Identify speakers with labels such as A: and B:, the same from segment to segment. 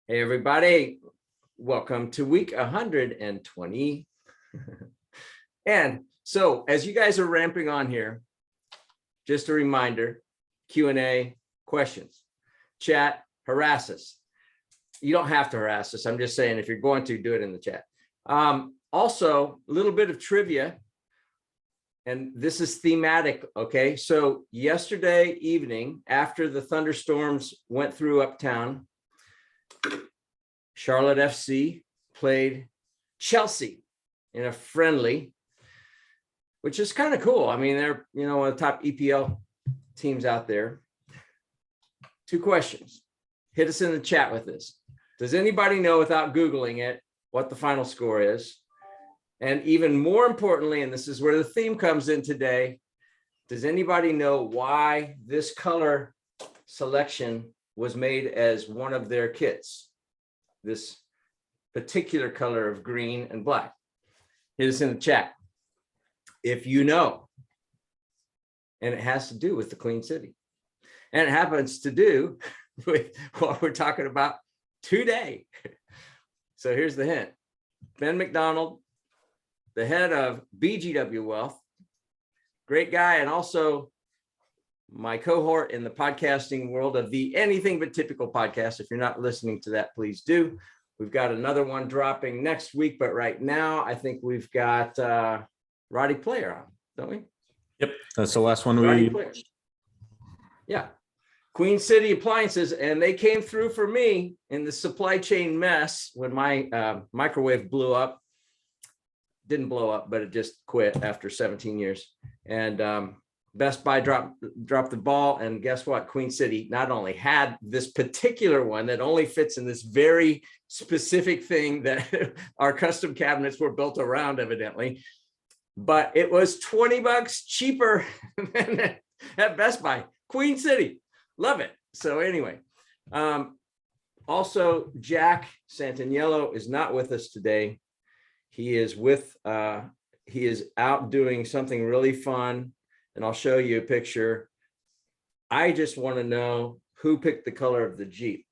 A: Hey, everybody. Welcome to week 120. And so as you guys are ramping on here, just a reminder, Q&A, questions, chat, harass us. You don't have to harass us. I'm just saying if you're going to, do it in the chat. Also, a little bit of trivia. And this is thematic, okay? So yesterday evening, after the thunderstorms went through uptown, Charlotte FC played Chelsea in a friendly, which is kind of cool. I mean, they're, one of the top EPL teams out there. Two questions. Hit us in the chat with this. Does anybody know, without Googling it, what the final score is? And even more importantly, and this is where the theme comes in today, does anybody know why this color selection was made as one of their kits? This particular color of green and black. Hit us in the chat if you know. And it has to do with the Queen City. And it happens to do with what we're talking about today. So here's the hint. Ben McDonald, the head of BGW Wealth, great guy, and also my cohort in the podcasting world of the Anything But Typical podcast. If you're not listening to that, please do. We've got another one dropping next week, but right now I think we've got Roddy Player on, don't we?
B: Yep, that's the last one
A: Roddy Player. Yeah, Queen City Appliances, and they came through for me in the supply chain mess when my microwave blew up. Didn't blow up, but it just quit after 17 years. And Best Buy dropped the ball, and guess what? Queen City not only had this particular one that only fits in this very specific thing that our custom cabinets were built around, evidently, but it was $20 cheaper than at Best Buy. Queen City, love it. So anyway, also Jack Santaniello is not with us today. He is out doing something really fun. And I'll show you a picture. I just want to know who picked the color of the Jeep.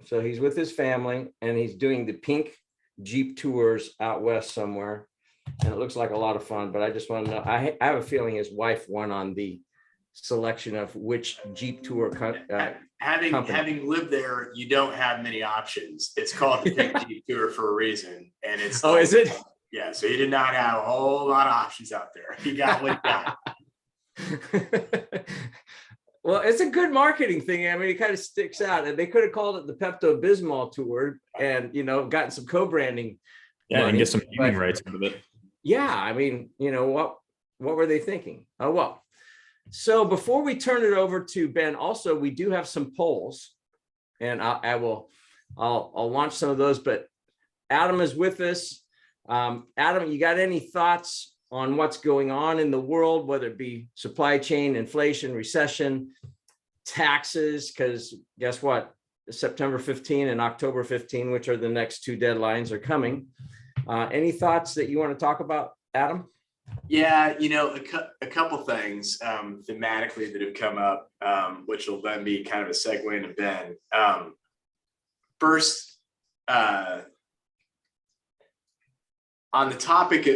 A: So he's with his family and he's doing the pink Jeep tours out west somewhere. And it looks like a lot of fun, but I just want to know, I have a feeling his wife won on the selection of which Jeep tour
C: having lived there, you don't have many options. It's called the Pink Jeep Tour for a reason. And it's
A: is it?
C: Yeah, so he did not have a whole lot of options out there. He got what he got.
A: Well, it's a good marketing thing. I mean, it kind of sticks out. And they could have called it the Pepto-Bismol Tour and, gotten some co-branding.
B: Yeah, and get some naming rights out of it.
A: Yeah, I mean, what were they thinking? Oh, well. So before we turn it over to Ben, also, we do have some polls. And I'll launch some of those, but Adam is with us. Adam, you got any thoughts on what's going on in the world, whether it be supply chain, inflation, recession, taxes? Because guess what? September 15 and October 15, which are the next two deadlines, are coming. Any thoughts that you want to talk about, Adam?
C: Yeah, a couple things thematically that have come up, which will then be kind of a segue into Ben. First, on the topic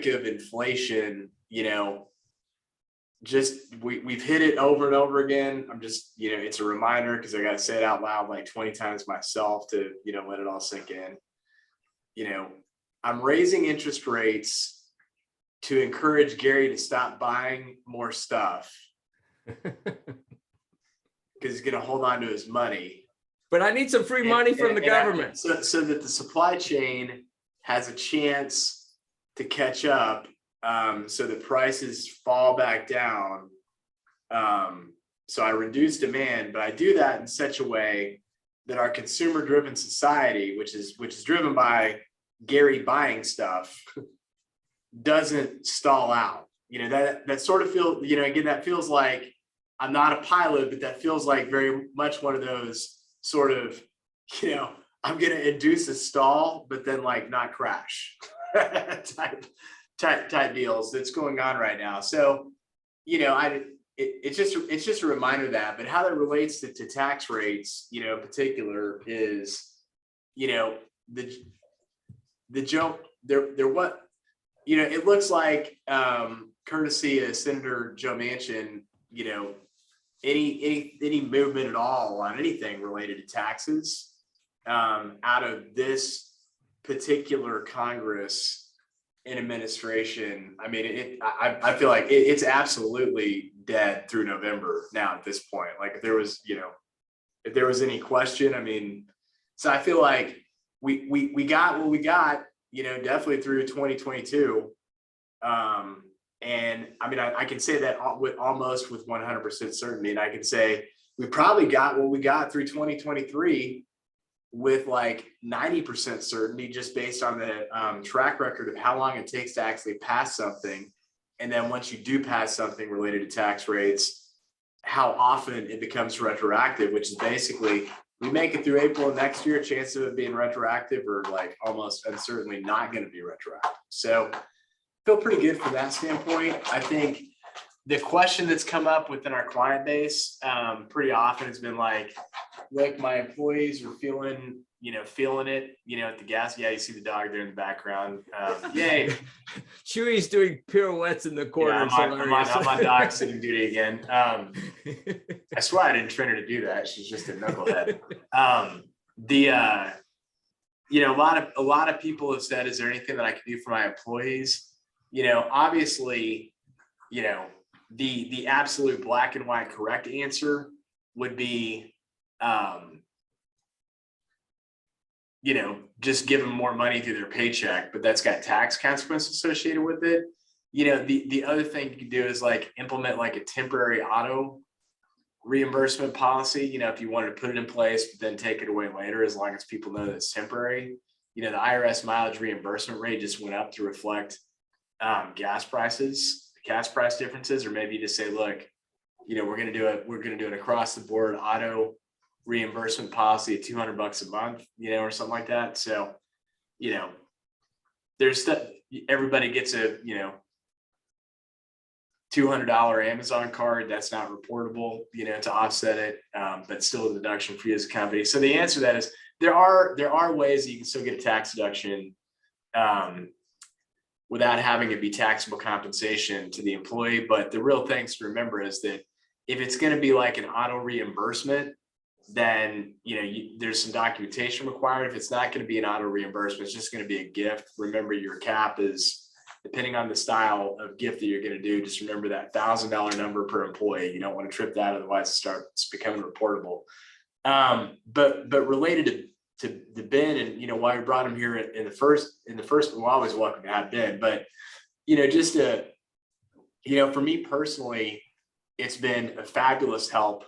C: of inflation, we've hit it over and over again. I'm just, it's a reminder because I got to say it out loud like 20 times myself to, let it all sink in. I'm raising interest rates to encourage Gary to stop buying more stuff because he's going to hold on to his money.
A: But I need some free money from the government.
C: So that the supply chain has a chance to catch up, so the prices fall back down. So I reduce demand, but I do that in such a way that our consumer-driven society, which is driven by Gary buying stuff, doesn't stall out. That sort of feels, again, that feels like I'm not a pilot, but that feels like very much one of those sort of, I'm going to induce a stall, but then like not crash type deals that's going on right now. So, it's just a reminder of that, but how that relates to tax rates, you know, in particular is, you know, the jump there, what, you know, it looks like, courtesy of Senator Joe Manchin, you know, any movement at all on anything related to taxes, out of this particular Congress and administration. I mean, I feel like it's absolutely dead through November now at this point. Like if there was, you know, if there was any question, I mean, so I feel like we got what we got, you know, definitely through 2022. And I mean, I can say that with 100% certainty. And I can say we probably got what we got through 2023 with like 90% certainty, just based on the track record of how long it takes to actually pass something. And then once you do pass something related to tax rates, how often it becomes retroactive, which is basically we make it through April of next year, chance of it being retroactive or like almost uncertainly not going to be retroactive. So feel pretty good from that standpoint. I think the question that's come up within our client base pretty often has been like, look, my employees are feeling it, you know, at the gas. Yeah, you see the dog there in the background. Yay.
A: Chewy's doing pirouettes in the corner.
C: Yeah, I'm on dog sitting duty again. I swear I didn't train her to do that. She's just a knucklehead. You know, a lot of people have said, is there anything that I can do for my employees? You know, obviously, you know, the absolute black and white correct answer would be, you know, just give them more money through their paycheck, but that's got tax consequences associated with it. You know, the other thing you can do is like implement like a temporary auto reimbursement policy. You know, if you wanted to put it in place, but then take it away later, as long as people know that it's temporary. You know, the IRS mileage reimbursement rate just went up to reflect gas price differences, or maybe just say, look, you know, we're going to do an across the board auto reimbursement policy at $200 a month, you know, or something like that. So, you know, there's stuff, everybody gets a, you know, $200 Amazon card that's not reportable, you know, to offset it, but still a deduction for you as a company. So the answer to that is there are ways that you can still get a tax deduction without having it be taxable compensation to the employee. But the real things to remember is that if it's going to be like an auto reimbursement, then, you know, there's some documentation required. If it's not going to be an auto reimbursement, it's just going to be a gift. Remember, your cap is, depending on the style of gift that you're going to do, just remember that $1,000 number per employee. You don't want to trip that, otherwise it's becoming reportable. But related to the Ben, and you know why we brought him here in the first, we're always welcome to have Ben, but you know, just to, you know, for me personally, it's been a fabulous help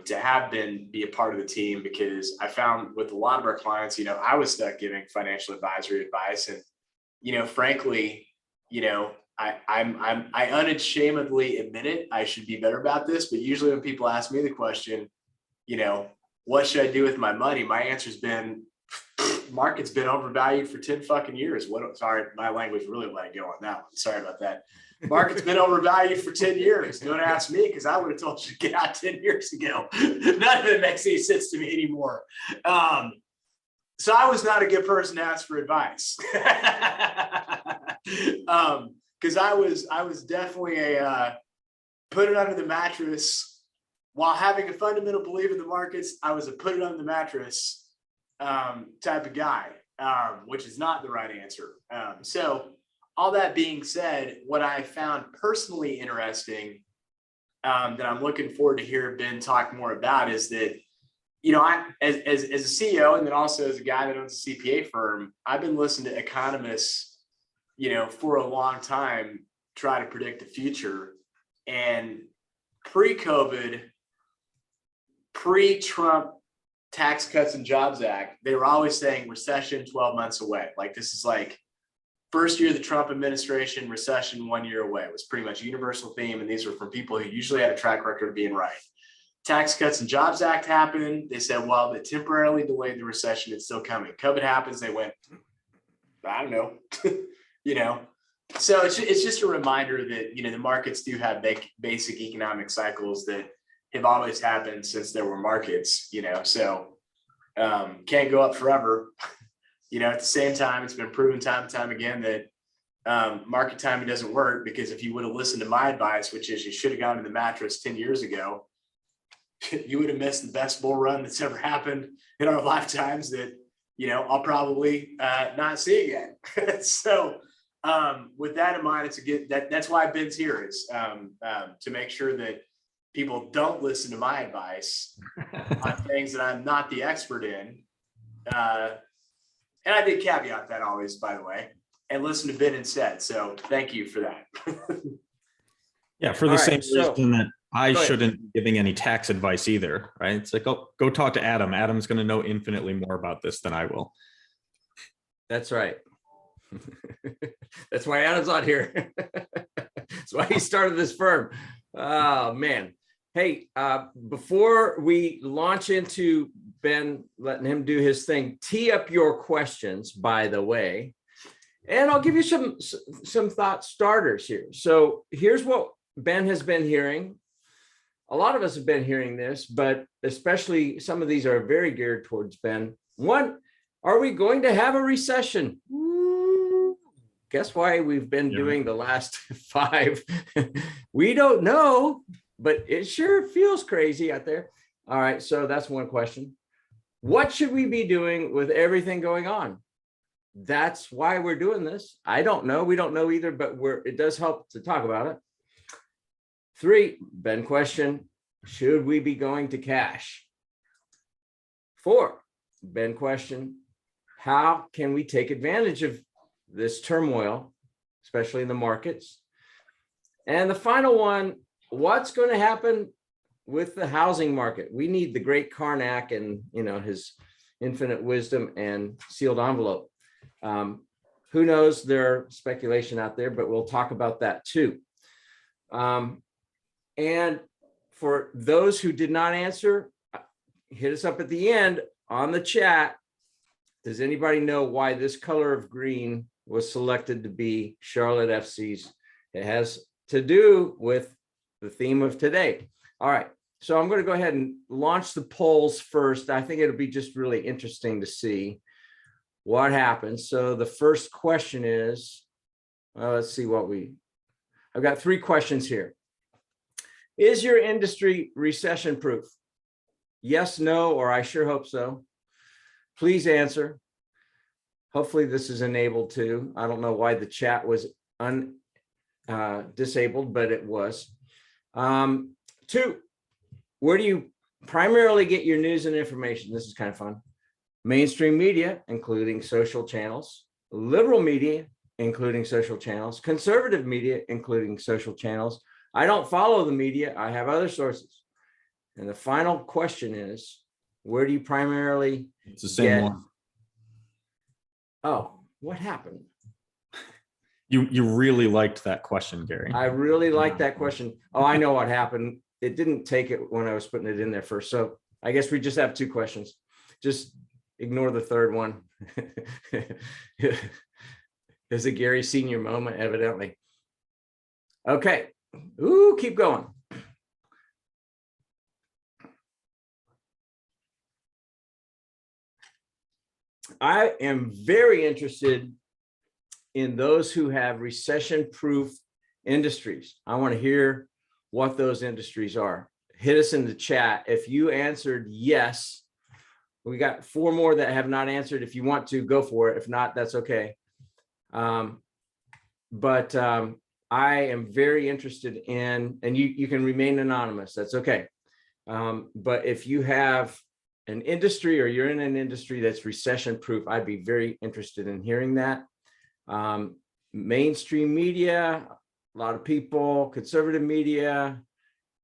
C: to have Ben be a part of the team, because I found with a lot of our clients, you know, I was stuck giving financial advisory advice, and you know, frankly, you know, I unashamedly admit it. I should be better about this, but usually when people ask me the question, you know, what should I do with my money? My answer's been, market's been overvalued for 10 fucking years. Sorry, my language really let it go on that one. Sorry about that. Market's been overvalued for 10 years. Don't ask me, because I would have told you to get out 10 years ago. None of it makes any sense to me anymore. So I was not a good person to ask for advice. Because I was definitely a put it under the mattress while having a fundamental belief in the markets. I was a put it under the mattress type of guy, which is not the right answer. So all that being said, what I found personally interesting that I'm looking forward to hear Ben talk more about is that, you know, I, as a CEO, and then also as a guy that owns a CPA firm, I've been listening to economists, you know, for a long time, try to predict the future. And pre-COVID, pre-Trump Tax Cuts and Jobs Act, they were always saying recession 12 months away. Like, this is like first year of the Trump administration, recession 1 year away. It was pretty much a universal theme. And these were from people who usually had a track record of being right. Tax Cuts and Jobs Act happened. They said, well, it temporarily delayed the recession. It's still coming. COVID happens. They went, I don't know, you know, So it's just a reminder that, the markets do have basic economic cycles that have always happened since there were markets, so can't go up forever. At the same time, it's been proven time and time again that market timing doesn't work, because if you would have listened to my advice, which is you should have gone to the mattress 10 years ago, you would have missed the best bull run that's ever happened in our lifetimes that, I'll probably not see again. So with that in mind, that's why Ben's here, is to make sure that people don't listen to my advice on things that I'm not the expert in. And I did caveat that always, by the way, and listen to Ben instead. So thank you for that.
B: Yeah, for the
A: All
B: same
A: right, so-
B: reason that I
A: Go ahead.
B: shouldn't be giving any tax advice either, right? It's like, oh, go talk to Adam. Adam's going to know infinitely more about this than I will.
A: That's right. That's why Adam's on here. That's why he started this firm. Oh, man. Hey, before we launch into Ben, letting him do his thing, tee up your questions, by the way, and I'll give you some thought starters here. So here's what Ben has been hearing. A lot of us have been hearing this, but especially some of these are very geared towards Ben. One, are we going to have a recession? Ooh, guess why we've been doing the last 5? We don't know, but it sure feels crazy out there. All right, so that's one question. What should we be doing with everything going on? That's why we're doing this. I don't know. We don't know either, but it does help to talk about it. 3, Ben question, should we be going to cash? 4, Ben question, how can we take advantage of this turmoil, especially in the markets? And the final one, what's going to happen with the housing market? We need the great Karnak and his infinite wisdom and sealed envelope. Who knows? There's speculation out there, but we'll talk about that too. And for those who did not answer, hit us up at the end on the chat. Does anybody know why this color of green was selected to be Charlotte FC's? It has to do with the theme of today. All right, so I'm going to go ahead and launch the polls first. I think it'll be just really interesting to see what happens. So the first question is, well, let's see I've got 3 questions here. Is your industry recession proof? Yes, no, or I sure hope so. Please answer. Hopefully this is enabled too. I don't know why the chat was disabled, but it was. 2, where do you primarily get your news and information? This is kind of fun. Mainstream media, including social channels, liberal media, including social channels, conservative media, including social channels. I don't follow the media. I have other sources. And the final question is, where do you primarily
B: It's the same one.
A: Oh, what happened?
B: You really liked that question, Gary.
A: I really like that question. Oh, I know what happened. It didn't take it when I was putting it in there first. So I guess we just have 2 questions. Just ignore the third one. There's a Gary Senior moment, evidently. Okay. Ooh, keep going. I am very interested in those who have recession-proof industries. I want to hear what those industries are. Hit us in the chat. If you answered yes, we got 4 more that have not answered. If you want to, go for it. If not, that's okay. But I am very interested in, and you can remain anonymous. That's okay. But if you have an industry or you're in an industry that's recession proof, I'd be very interested in hearing that. Mainstream media, a lot of people, conservative media.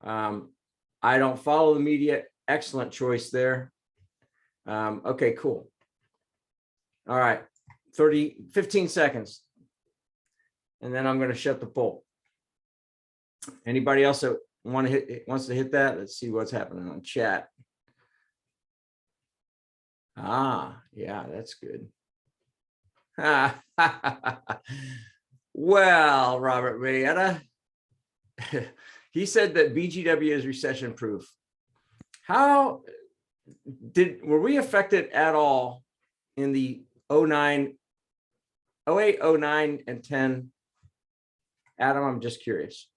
A: I don't follow the media. Excellent choice there. Okay, cool. All right, 15 seconds. And then I'm going to shut the poll. Anybody else that wants to hit that? Let's see what's happening on chat. Ah, yeah, that's good. Well, Robert Marietta, he said that BGW is recession proof. How were we affected at all in the 08, 09, and 10? Adam, I'm just curious.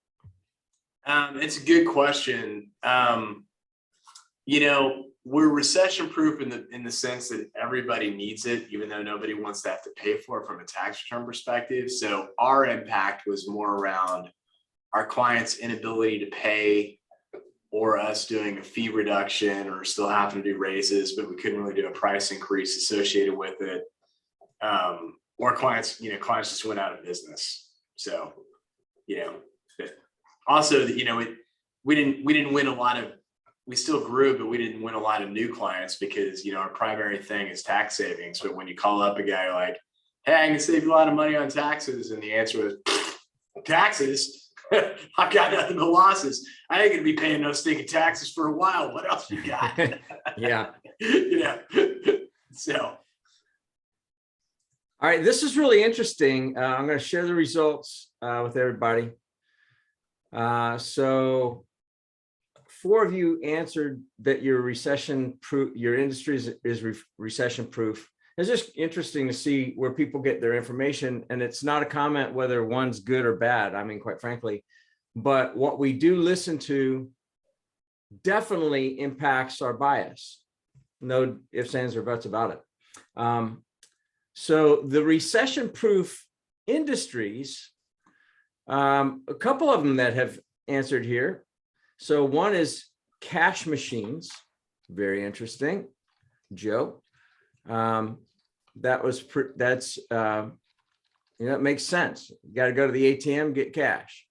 C: It's a good question. We're recession proof in the sense that everybody needs it, even though nobody wants to have to pay for it from a tax return perspective. So our impact was more around our clients' inability to pay, or us doing a fee reduction, or still having to do raises, but we couldn't really do a price increase associated with it. Or clients just went out of business. So, also, we didn't win a lot of, we still grew, but we didn't win a lot of new clients because, our primary thing is tax savings. But when you call up a guy like, hey, I can save you a lot of money on taxes, and the answer is taxes. I've got nothing but losses. I ain't gonna be paying no stinking taxes for a while. What else you got?
A: Yeah.
C: So.
A: All right, this is really interesting. I'm going to share the results with everybody. So 4 of you answered that your recession proof, your industry is recession proof. It's just interesting to see where people get their information, and it's not a comment whether one's good or bad. I mean, quite frankly, but what we do listen to definitely impacts our bias. No ifs, ands, or buts about it. So the recession proof industries, a couple of them that have answered here. So one is cash machines. Very interesting. Joe. That makes sense. You got to go to the ATM, get cash.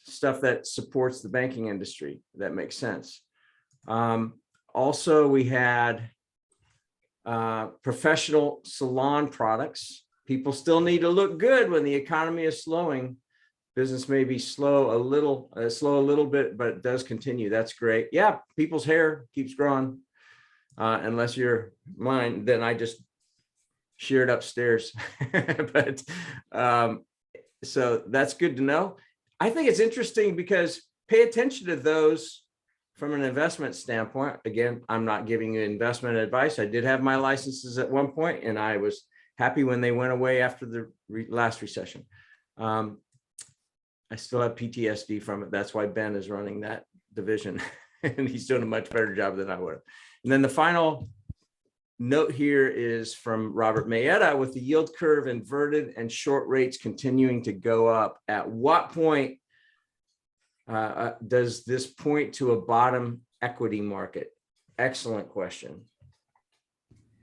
A: Stuff that supports the banking industry. That makes sense. Also, we had professional salon products. People still need to look good when the economy is slowing. Business may be slow a little bit, but it does continue. That's great. Yeah, people's hair keeps growing. Unless you're mine, then I just sheared upstairs. But so that's good to know. I think it's interesting because pay attention to those from an investment standpoint. Again, I'm not giving you investment advice. I did have my licenses at one point, and I was happy when they went away after the last recession. I still have PTSD from it. That's why Ben is running that division, and he's doing a much better job than I would have. And then the final note here is from Robert Mayetta: with the yield curve inverted and short rates continuing to go up, at what point does this point to a bottom equity market? Excellent question.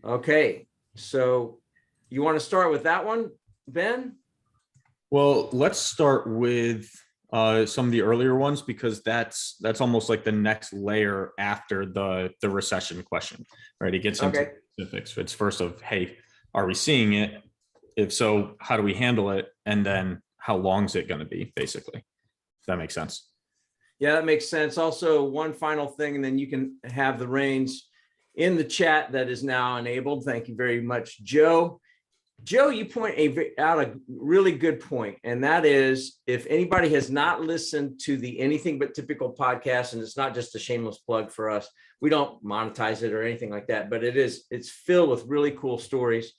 A: Okay, so you want to start with that one, Ben?
B: Well, let's start with some of the earlier ones, because that's almost like the next layer after the recession question, right? It gets into specifics. It's first of, hey, are we seeing it? If so, how do we handle it? And then how long is it going to be, basically? If that makes sense.
A: Yeah, that makes sense. Also, one final thing, and then you can have the reins in the chat that is now enabled. Thank you very much, Joe. Joe, you point out a really good point, and that is, if anybody has not listened to the Anything But Typical podcast, and it's not just a shameless plug for us, we don't monetize it or anything like that, but it's filled with really cool stories.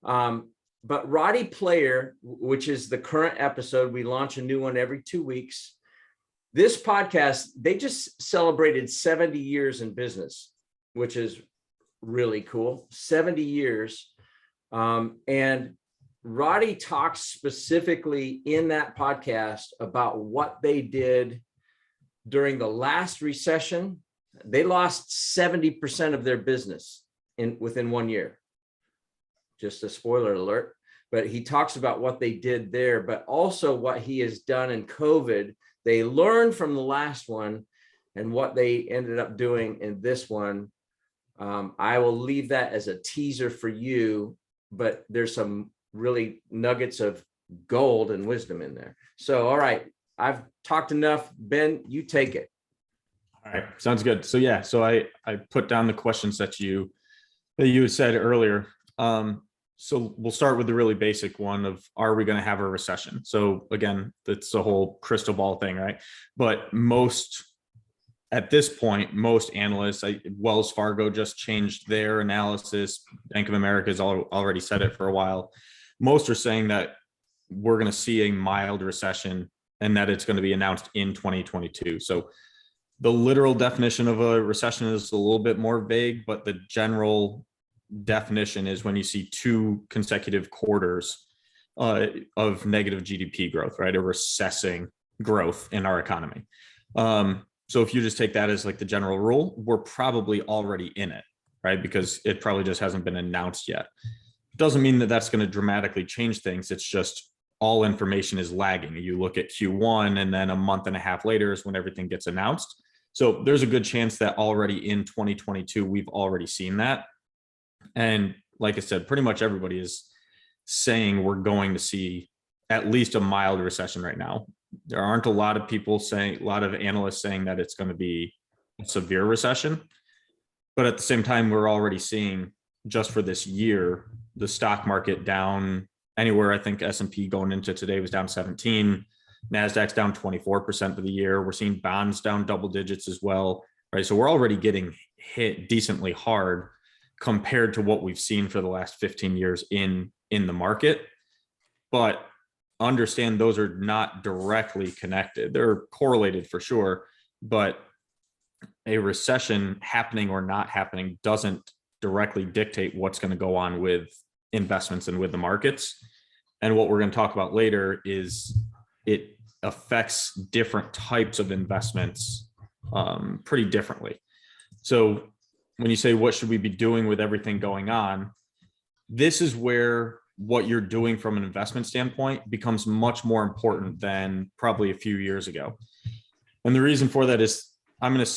A: But Roddy Player, which is the current episode, we launch a new one every 2 weeks. This podcast, they just celebrated 70 years in business, which is really cool. 70 years. And Roddy talks specifically in that podcast about what they did during the last recession. They lost 70% of their business within 1 year. Just a spoiler alert, but he talks about what they did there, but also what he has done in COVID. They learned from the last one and what they ended up doing in this one. I will leave that as a teaser for you, but there's some really nuggets of gold and wisdom in there. So, all right, I've talked enough. Ben, you take it.
B: All right, sounds good. So I put down the questions that you said earlier. So we'll start with the really basic one of, are we going to have a recession? So again, that's the whole crystal ball thing, right? But at this point, most analysts, Wells Fargo just changed their analysis. Bank of America has already said it for a while. Most are saying that we're going to see a mild recession and that it's going to be announced in 2022. So the literal definition of a recession is a little bit more vague, but the general definition is when you see 2 consecutive quarters of negative GDP growth, right? A recessing growth in our economy. So if you just take that as like the general rule, we're probably already in it, right? Because it probably just hasn't been announced yet. Doesn't mean that that's going to dramatically change things. It's just all information is lagging. You look at Q1 and then a month and a half later is when everything gets announced. So there's a good chance that already in 2022, we've already seen that. And like I said, pretty much everybody is saying we're going to see at least a mild recession right now. There aren't a lot of people saying, a lot of analysts saying that it's going to be a severe recession. But at the same time, we're already seeing just for this year, the stock market down anywhere. I think S&P going into today was down 17, NASDAQ's down 24% for the year. We're seeing bonds down double digits as well, right? So we're already getting hit decently hard compared to what we've seen for the last 15 years in the market. But understand those are not directly connected. They're correlated for sure, but a recession happening or not happening doesn't directly dictate what's going to go on with investments and with the markets. And what we're going to talk about later is it affects different types of investments pretty differently. So when you say, what should we be doing with everything going on? This is where what you're doing from an investment standpoint becomes much more important than probably a few years ago. And the reason for that is I'm going to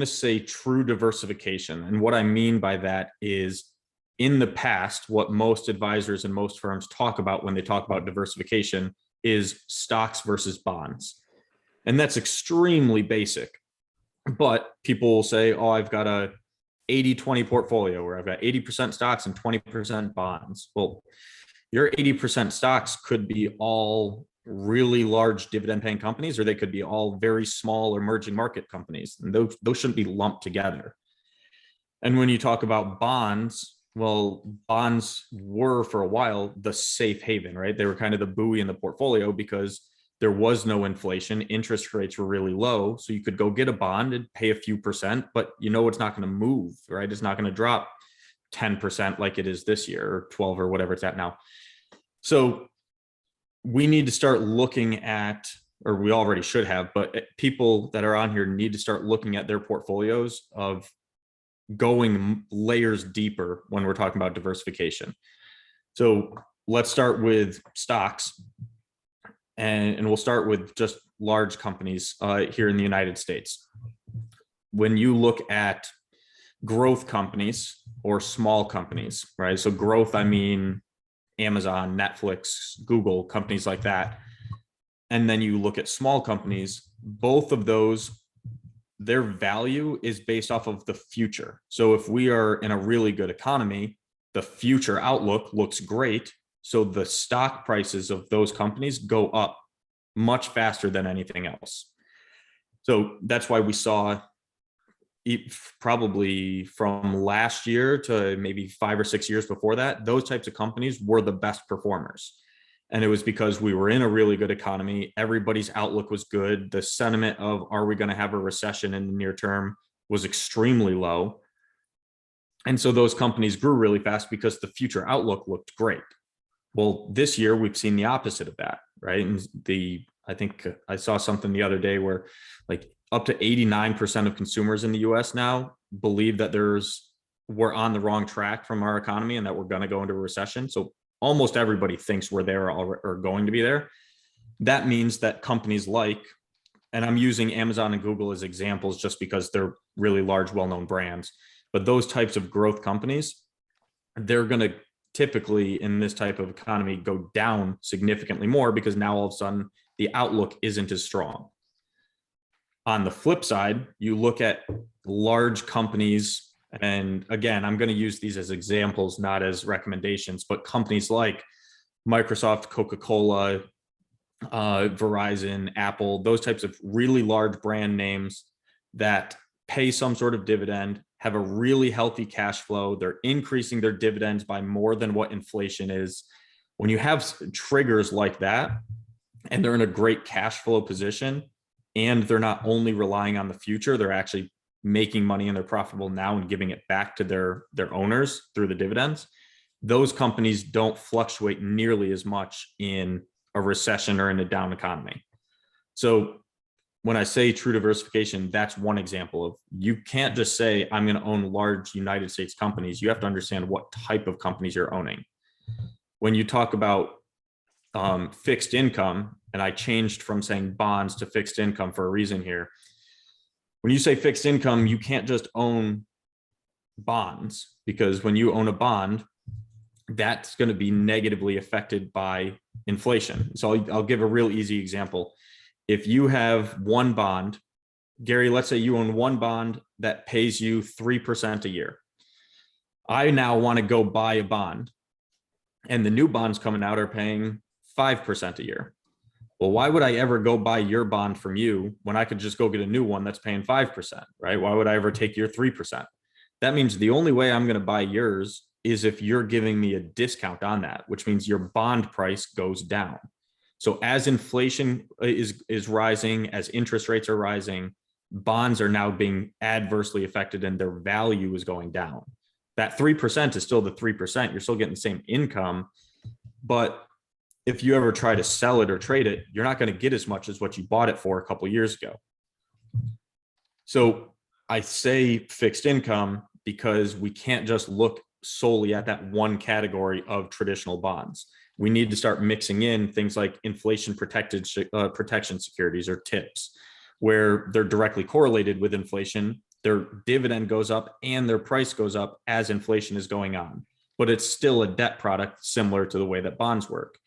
B: say true diversification. And what I mean by that is, in the past, what most advisors and most firms talk about when they talk about diversification is stocks versus bonds. And that's extremely basic. But people will say, oh, I've got a 80-20 portfolio where I've got 80% stocks and 20% bonds. Well, your 80% stocks could be all really large dividend paying companies, or they could be all very small emerging market companies. And those shouldn't be lumped together. And when you talk about bonds, well, bonds were for a while the safe haven, right? They were kind of the buoy in the portfolio because there was no inflation. Interest rates were really low. So you could go get a bond and pay a few percent, but you know it's not going to move, right? It's not going to drop 10% like it is this year, or 12 or whatever it's at now. So we need to start looking at, or we already should have, but people that are on here need to start looking at their portfolios of going layers deeper when we're talking about diversification. So let's start with stocks, and we'll start with just large companies here in the United States. When you look at growth companies or small companies, right? So growth, I mean Amazon, Netflix, Google, companies like that. And then you look at small companies, both of those, their value is based off of the future. So if we are in a really good economy, the future outlook looks great. So the stock prices of those companies go up much faster than anything else. So that's why we saw, probably from last year to maybe 5 or 6 years before that, those types of companies were the best performers. And it was because we were in a really good economy. Everybody's outlook was good. The sentiment of, are we going to have a recession in the near term, was extremely low. And so those companies grew really fast because the future outlook looked great. Well, this year we've seen the opposite of that, right? And I think I saw something the other day where like up to 89% of consumers in the US now believe that we're on the wrong track from our economy and that we're going to go into a recession. So almost everybody thinks we're there or going to be there. That means that companies like, and I'm using Amazon and Google as examples just because they're really large, well-known brands, but those types of growth companies, they're going to typically in this type of economy go down significantly more because now all of a sudden the outlook isn't as strong. On the flip side, you look at large companies And again, I'm going to use these as examples, not as recommendations, but companies like Microsoft, Coca-Cola, Verizon, Apple, those types of really large brand names that pay some sort of dividend, have a really healthy cash flow. They're increasing their dividends by more than what inflation is. When you have triggers like that, and they're in a great cash flow position, and they're not only relying on the future, they're actually making money and they're profitable now and giving it back to their owners through the dividends. Those companies don't fluctuate nearly as much in a recession or in a down economy. So when I say true diversification, that's one example of, you can't just say, I'm going to own large United States companies. You have to understand what type of companies you're owning. When you talk about fixed income, and I changed from saying bonds to fixed income for a reason here. When you say fixed income, you can't just own bonds, because when you own a bond, that's going to be negatively affected by inflation. So I'll give a real easy example. If you have one bond, Gary, let's say you own one bond that pays you 3% a year. I now want to go buy a bond, and the new bonds coming out are paying 5% a year. Well, why would I ever go buy your bond from you when I could just go get a new one that's paying 5%, right? Why would I ever take your 3%? That means the only way I'm going to buy yours is if you're giving me a discount on that, which means your bond price goes down. So as inflation is rising, as interest rates are rising, bonds are now being adversely affected and their value is going down. That 3% is still the 3%. You're still getting the same income, but if you ever try to sell it or trade it, you're not going to get as much as what you bought it for a couple of years ago. So I say fixed income because we can't just look solely at that one category of traditional bonds. We need to start mixing in things like inflation protected protection securities, or TIPS, where they're directly correlated with inflation. Their dividend goes up and their price goes up as inflation is going on, but it's still a debt product similar to the way that bonds work.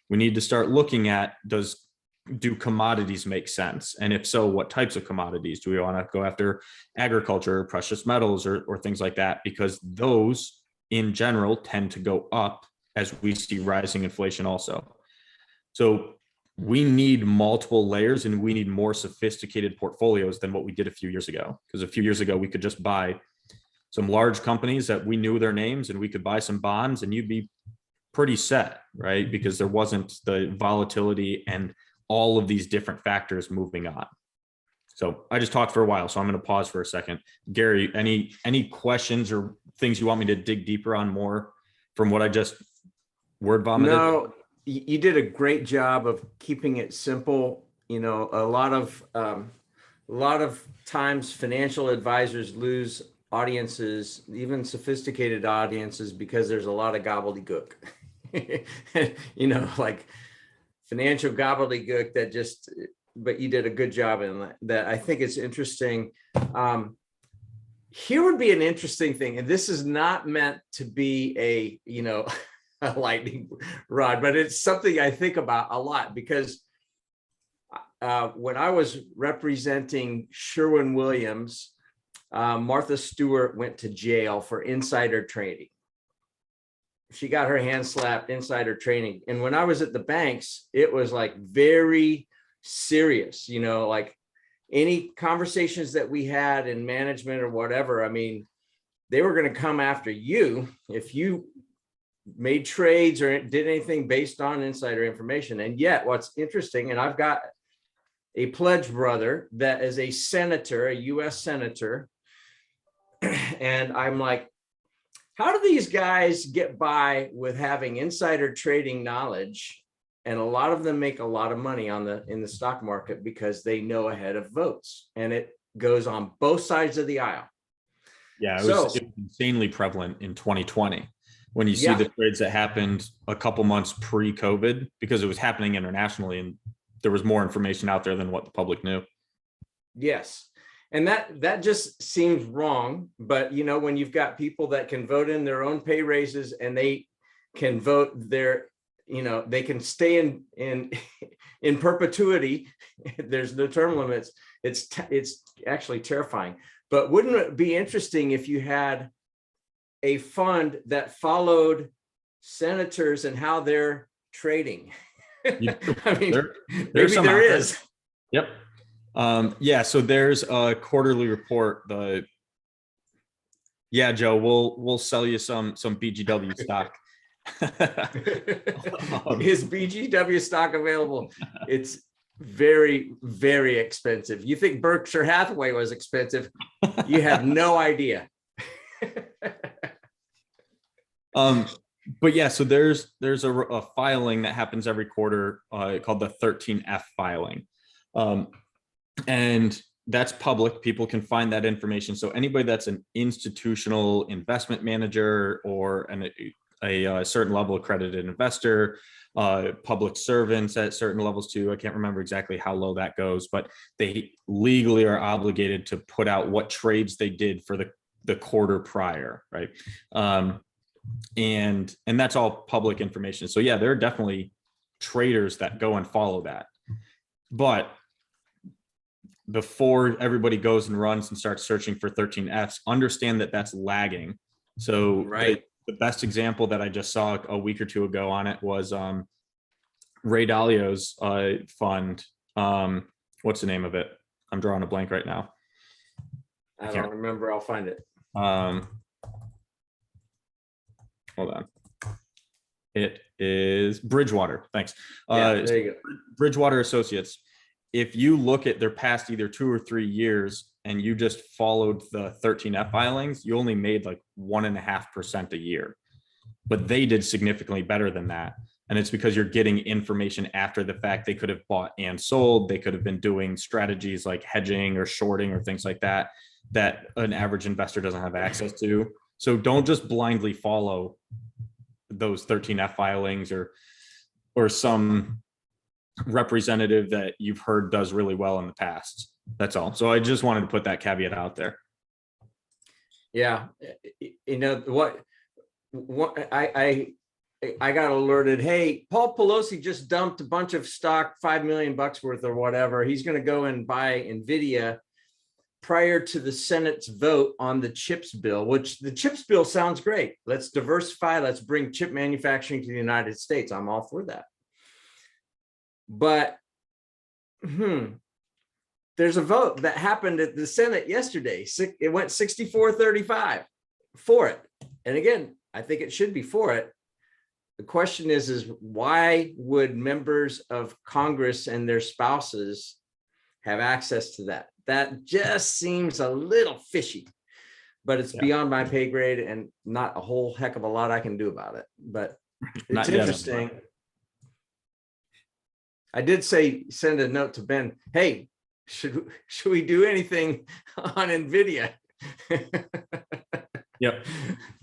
B: We need to start looking at, do commodities make sense? And if so, what types of commodities? Do we want to go after agriculture, precious metals, or things like that? Because those in general tend to go up as we see rising inflation also. So we need multiple layers, and we need more sophisticated portfolios than what we did a few years ago. Because a few years ago, we could just buy some large companies that we knew their names, and we could buy some bonds and you'd be pretty set, right? Because there wasn't the volatility and all of these different factors moving on. So I just talked for a while, so I'm going to pause for a second. Gary, any questions or things you want me to dig deeper on more from what I just word vomited?
A: No, you did a great job of keeping it simple. You know, a lot of times financial advisors lose audiences, even sophisticated audiences, because there's a lot of gobbledygook. You know, like financial gobbledygook that just, but you did a good job in that. I think it's interesting. Here would be an interesting thing, and this is not meant to be a, you know, a lightning rod, but it's something I think about a lot, because when I was representing Sherwin-Williams, Martha Stewart went to jail for insider trading. She got her hand slapped, insider trading. And when I was at the banks, it was like very serious, you know, like any conversations that we had in management or whatever. I mean, they were going to come after you if you made trades or did anything based on insider information. And yet what's interesting, and I've got a pledge brother that is a senator, a US senator. And I'm like, how do these guys get by with having insider trading knowledge? And a lot of them make a lot of money in the stock market because they know ahead of votes, and it goes on both sides of the aisle.
B: Yeah, it was insanely prevalent in 2020 when you see the trades that happened a couple months pre-COVID, because it was happening internationally and there was more information out there than what the public knew.
A: Yes. And that just seems wrong. But, you know, when you've got people that can vote in their own pay raises and they can vote their they can stay in perpetuity. There's no term limits. It's actually terrifying. But wouldn't it be interesting if you had a fund that followed senators and how they're trading? I mean,
B: there's
A: maybe
B: some
A: there
B: out there.
A: is.
B: Yep. Yeah. So there's a quarterly report. Yeah, Joe, we'll sell you some BGW stock.
A: Is BGW stock available? It's very, very expensive. You think Berkshire Hathaway was expensive? You have no idea.
B: But yeah, so there's a filing that happens every quarter called the 13F filing. And that's public. People can find that information. So anybody that's an institutional investment manager or a certain level accredited investor, public servants at certain levels too. I can't remember exactly how low that goes, but they legally are obligated to put out what trades they did for the quarter prior, right? And that's all public information. So yeah, there are definitely traders that go and follow that. But before everybody goes and runs and starts searching for 13Fs, understand that that's lagging. So
A: right.
B: The best example that I just saw a week or two ago on it was Ray Dalio's fund. What's the name of it? I'm drawing a blank right now.
A: I don't remember. I'll find it.
B: Hold on. It is Bridgewater. Thanks.
A: There you go.
B: Bridgewater Associates. If you look at their past either 2 or 3 years and you just followed the 13F filings, you only made like 1.5% a year, but they did significantly better than that. And it's because you're getting information after the fact. They could have bought and sold. They could have been doing strategies like hedging or shorting or things like that an average investor doesn't have access to. So don't just blindly follow those 13F filings or some representative that you've heard does really well in the past. That's all. So I just wanted to put that caveat out there.
A: Yeah. What I got alerted, hey, Paul Pelosi just dumped a bunch of stock, $5 million worth or whatever. He's going to go and buy NVIDIA prior to the Senate's vote on the CHIPS bill, which the CHIPS bill sounds great. Let's diversify. Let's bring chip manufacturing to the United States. I'm all for that. But there's a vote that happened at the Senate yesterday. It went 64-35 for it. And again, I think it should be for it. The question is why would members of Congress and their spouses have access to that? That just seems a little fishy, but it's beyond my pay grade and not a whole heck of a lot I can do about it. But it's interesting. I did send a note to Ben. Hey, should we do anything on NVIDIA?
B: Yep.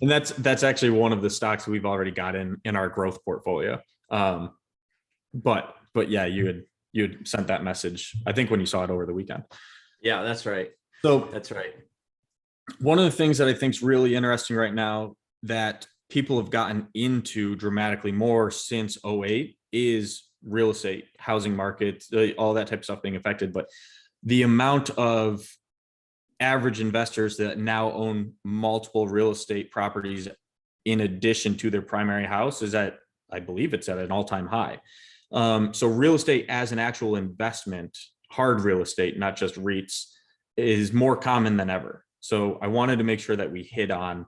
B: And that's actually one of the stocks we've already got in our growth portfolio. But yeah, you had sent that message, I think, when you saw it over the weekend.
A: Yeah, that's right.
B: So
A: that's right.
B: One of the things that I think is really interesting right now that people have gotten into dramatically more since 2008 is real estate, housing markets, all that type of stuff being affected. But the amount of average investors that now own multiple real estate properties in addition to their primary house is at, I believe it's at an all-time high. So real estate as an actual investment, hard real estate, not just REITs, is more common than ever. So I wanted to make sure that we hit on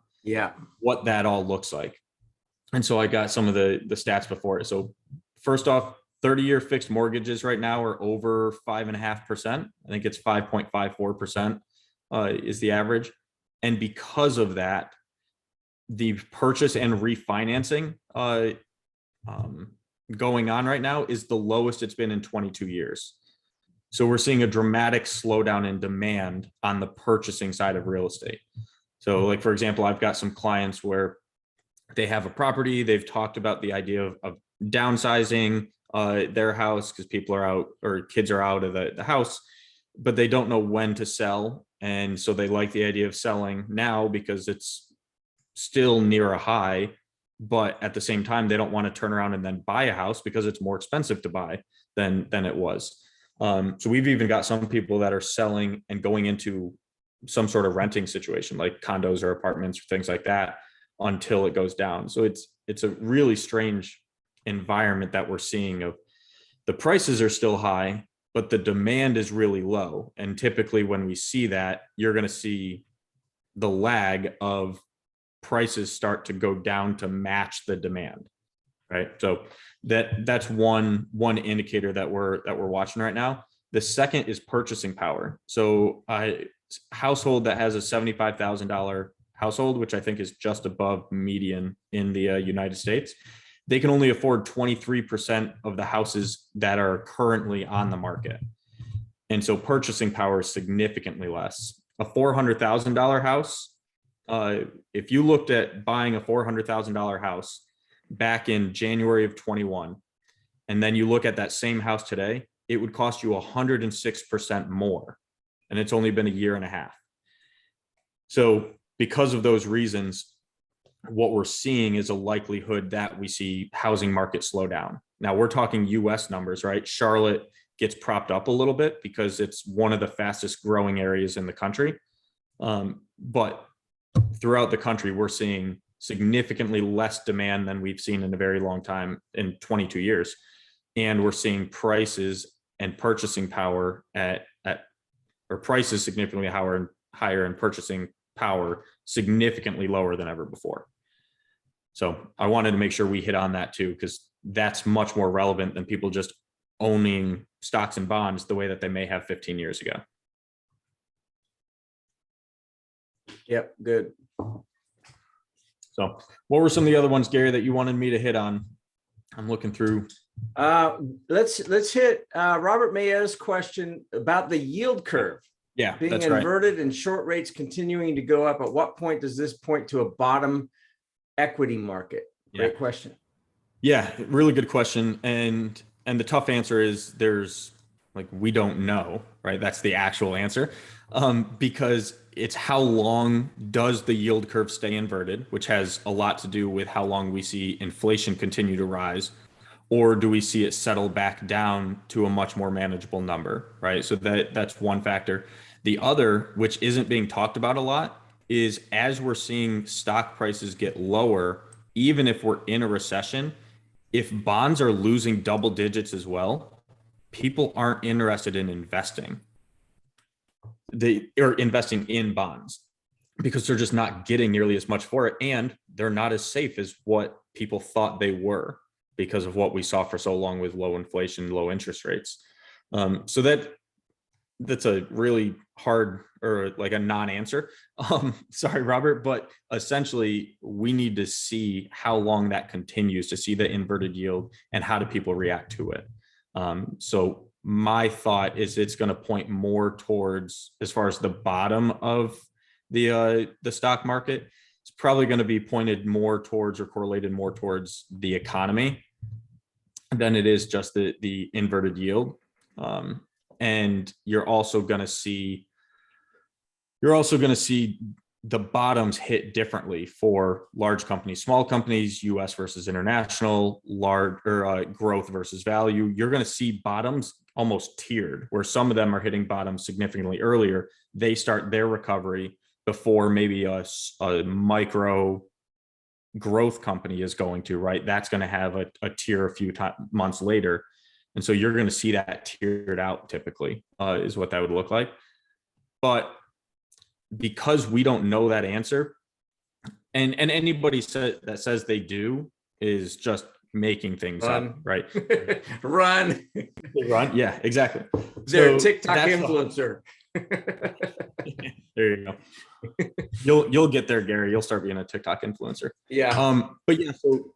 B: what that all looks like. And so I got some of the stats before it. So first off, 30-year fixed mortgages right now are over 5.5%. I think it's 5.54% is the average. And because of that, the purchase and refinancing going on right now is the lowest it's been in 22 years. So we're seeing a dramatic slowdown in demand on the purchasing side of real estate. So like, for example, I've got some clients where they have a property. They've talked about the idea of downsizing their house because people are out or kids are out of the house, but they don't know when to sell. And so they like the idea of selling now because it's still near a high, but at the same time, they don't want to turn around and then buy a house because it's more expensive to buy than it was. So we've even got some people that are selling and going into some sort of renting situation, like condos or apartments or things like that, until it goes down. So it's a really strange environment that we're seeing of the prices are still high, but the demand is really low. And typically when we see that, you're going to see the lag of prices start to go down to match the demand, right? So that's one indicator that we're watching right now. The second is purchasing power. So a household that has a $75,000 household, which I think is just above median in the United States, they can only afford 23% of the houses that are currently on the market. And so purchasing power is significantly less. A $400,000 house, if you looked at buying a $400,000 house back in January of 21, and then you look at that same house today, it would cost you 106% more. And it's only been a year and a half. So because of those reasons, what we're seeing is a likelihood that we see housing market slow down. Now we're talking US numbers, right? Charlotte gets propped up a little bit because it's one of the fastest growing areas in the country. But throughout the country, we're seeing significantly less demand than we've seen in a very long time, in 22 years. And we're seeing prices and purchasing power or prices significantly higher and purchasing power significantly lower than ever before. So I wanted to make sure we hit on that too, because that's much more relevant than people just owning stocks and bonds the way that they may have 15 years ago.
A: Yep, good.
B: So what were some of the other ones, Gary, that you wanted me to hit on? I'm looking through.
A: Let's hit Robert Mayo's question about the yield curve.
B: Yeah,
A: Being
B: that's right.
A: inverted and short rates continuing to go up. At what point does this point to a bottom equity market? Great question.
B: Yeah, really good question. And the tough answer is we don't know, right? That's the actual answer. Because it's how long does the yield curve stay inverted, which has a lot to do with how long we see inflation continue to rise, or do we see it settle back down to a much more manageable number, right? So that's one factor. The other, which isn't being talked about a lot, is as we're seeing stock prices get lower, even if we're in a recession, if bonds are losing double digits as well, people aren't interested in investing. They are investing in bonds because they're just not getting nearly as much for it. And they're not as safe as what people thought they were because of what we saw for so long with low inflation, low interest rates. So that's a really hard, or like a non-answer. Sorry, Robert, but essentially we need to see how long that continues to see the inverted yield and how do people react to it. So my thought is it's going to point more towards, as far as the bottom of the stock market, it's probably going to be pointed more towards or correlated more towards the economy than it is just the inverted yield. And you're also going to see the bottoms hit differently for large companies, small companies, US versus international, large or growth versus value. You're going to see bottoms almost tiered, where some of them are hitting bottoms significantly earlier. They start their recovery before maybe a micro growth company is going to, right? That's going to have a tier a few months later. And so you're going to see that tiered out typically, is what that would look like. But because we don't know that answer, and anybody that says they do is just making things up, right?
A: Run.
B: Yeah, exactly.
A: They're a TikTok influencer.
B: There you go. You'll get there, Gary. You'll start being a TikTok influencer.
A: Yeah.
B: But yeah, so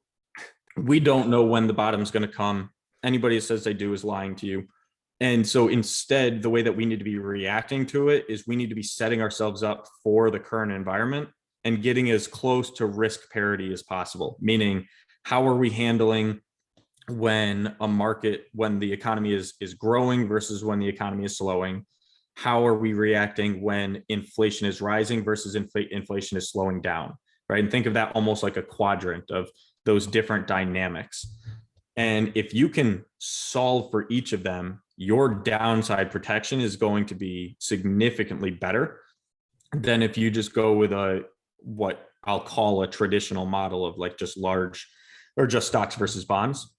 B: we don't know when the bottom's going to come. Anybody that says they do is lying to you. And so instead, the way that we need to be reacting to it is we need to be setting ourselves up for the current environment and getting as close to risk parity as possible. Meaning, how are we handling when the economy is growing versus when the economy is slowing? How are we reacting when inflation is rising versus inflation is slowing down, right? And think of that almost like a quadrant of those different dynamics. And if you can solve for each of them, your downside protection is going to be significantly better than if you just go with what I'll call a traditional model of like just large or just stocks versus bonds.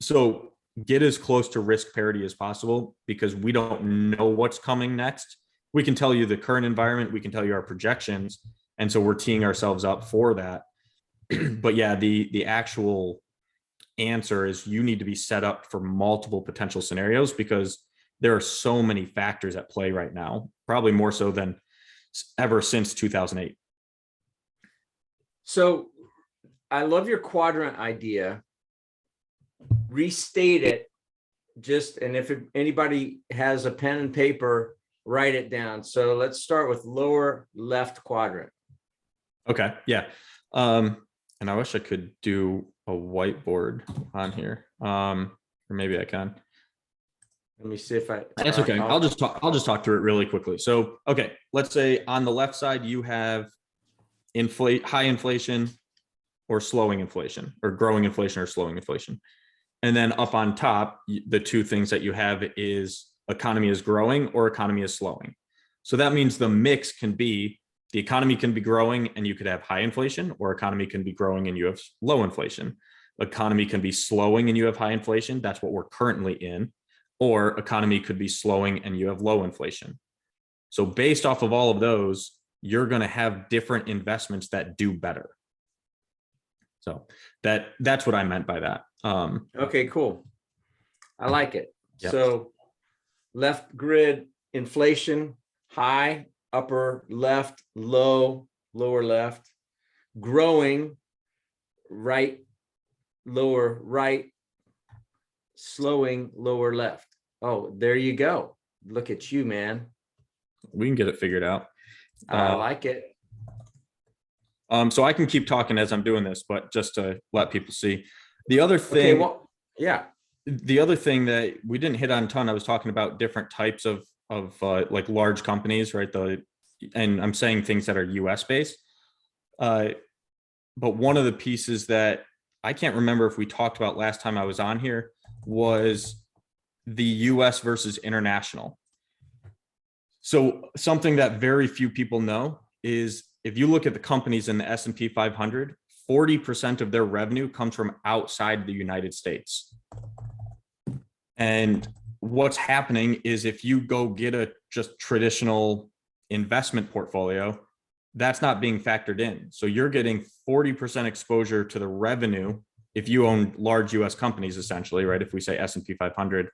B: So get as close to risk parity as possible, because we don't know what's coming next. We can tell you the current environment, we can tell you our projections. And so we're teeing ourselves up for that. But yeah, the actual answer is you need to be set up for multiple potential scenarios, because there are so many factors at play right now, probably more so than ever since 2008.
A: So I love your quadrant idea. Restate it and if anybody has a pen and paper, write it down. So let's start with lower left quadrant.
B: Okay. Yeah. And I wish I could do a whiteboard on here. Or maybe I can.
A: Let me see if
B: That's okay. I'll just talk through it really quickly. So, okay, let's say on the left side, you have high inflation or slowing inflation, or growing inflation or slowing inflation. And then up on top, the two things that you have is economy is growing or economy is slowing. So that means the mix can be the economy can be growing and you could have high inflation, or economy can be growing and you have low inflation. Economy can be slowing and you have high inflation. That's what we're currently in. Or economy could be slowing and you have low inflation. So based off of all of those, you're going to have different investments that do better. So that's what I meant by that.
A: Okay, cool. I like it.
B: Yep.
A: So left grid, inflation, high, upper left, low, lower left, growing, right, lower right, slowing, lower left. Oh, there you go. Look at you, man.
B: We can get it figured out.
A: I like it.
B: So I can keep talking as I'm doing this, but just to let people see. The other thing,
A: Okay, well, yeah.
B: the other thing that we didn't hit on a ton, I was talking about different types of like large companies, right? And I'm saying things that are US based. But one of the pieces that I can't remember if we talked about last time I was on here was the US versus international. So something that very few people know is if you look at the companies in the S&P 500, 40% of their revenue comes from outside the United States. And what's happening is if you go get a just traditional investment portfolio, that's not being factored in. So you're getting 40% exposure to the revenue if you own large US companies, essentially, right? If we say S&P 500,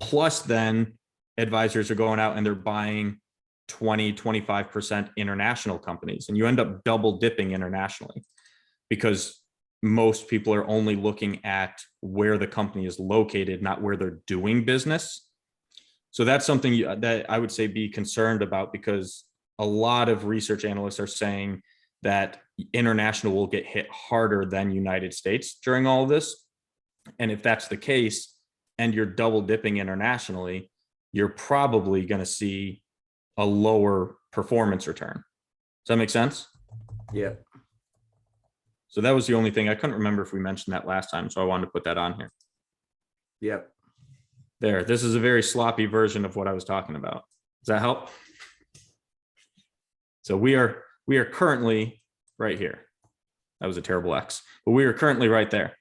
B: plus then advisors are going out and they're buying 20-25% international companies, and you end up double dipping internationally because most people are only looking at where the company is located, not where they're doing business. So that's something that I would say be concerned about, because a lot of research analysts are saying that international will get hit harder than United States during all of this. And if that's the case, and you're double dipping internationally, you're probably going to see a lower performance return. Does that make sense?
A: Yeah.
B: So that was the only thing. I couldn't remember if we mentioned that last time, so I wanted to put that on here.
A: Yep.
B: There, this is a very sloppy version of what I was talking about. Does that help? So we are currently right here. That was a terrible X, but we are currently right there.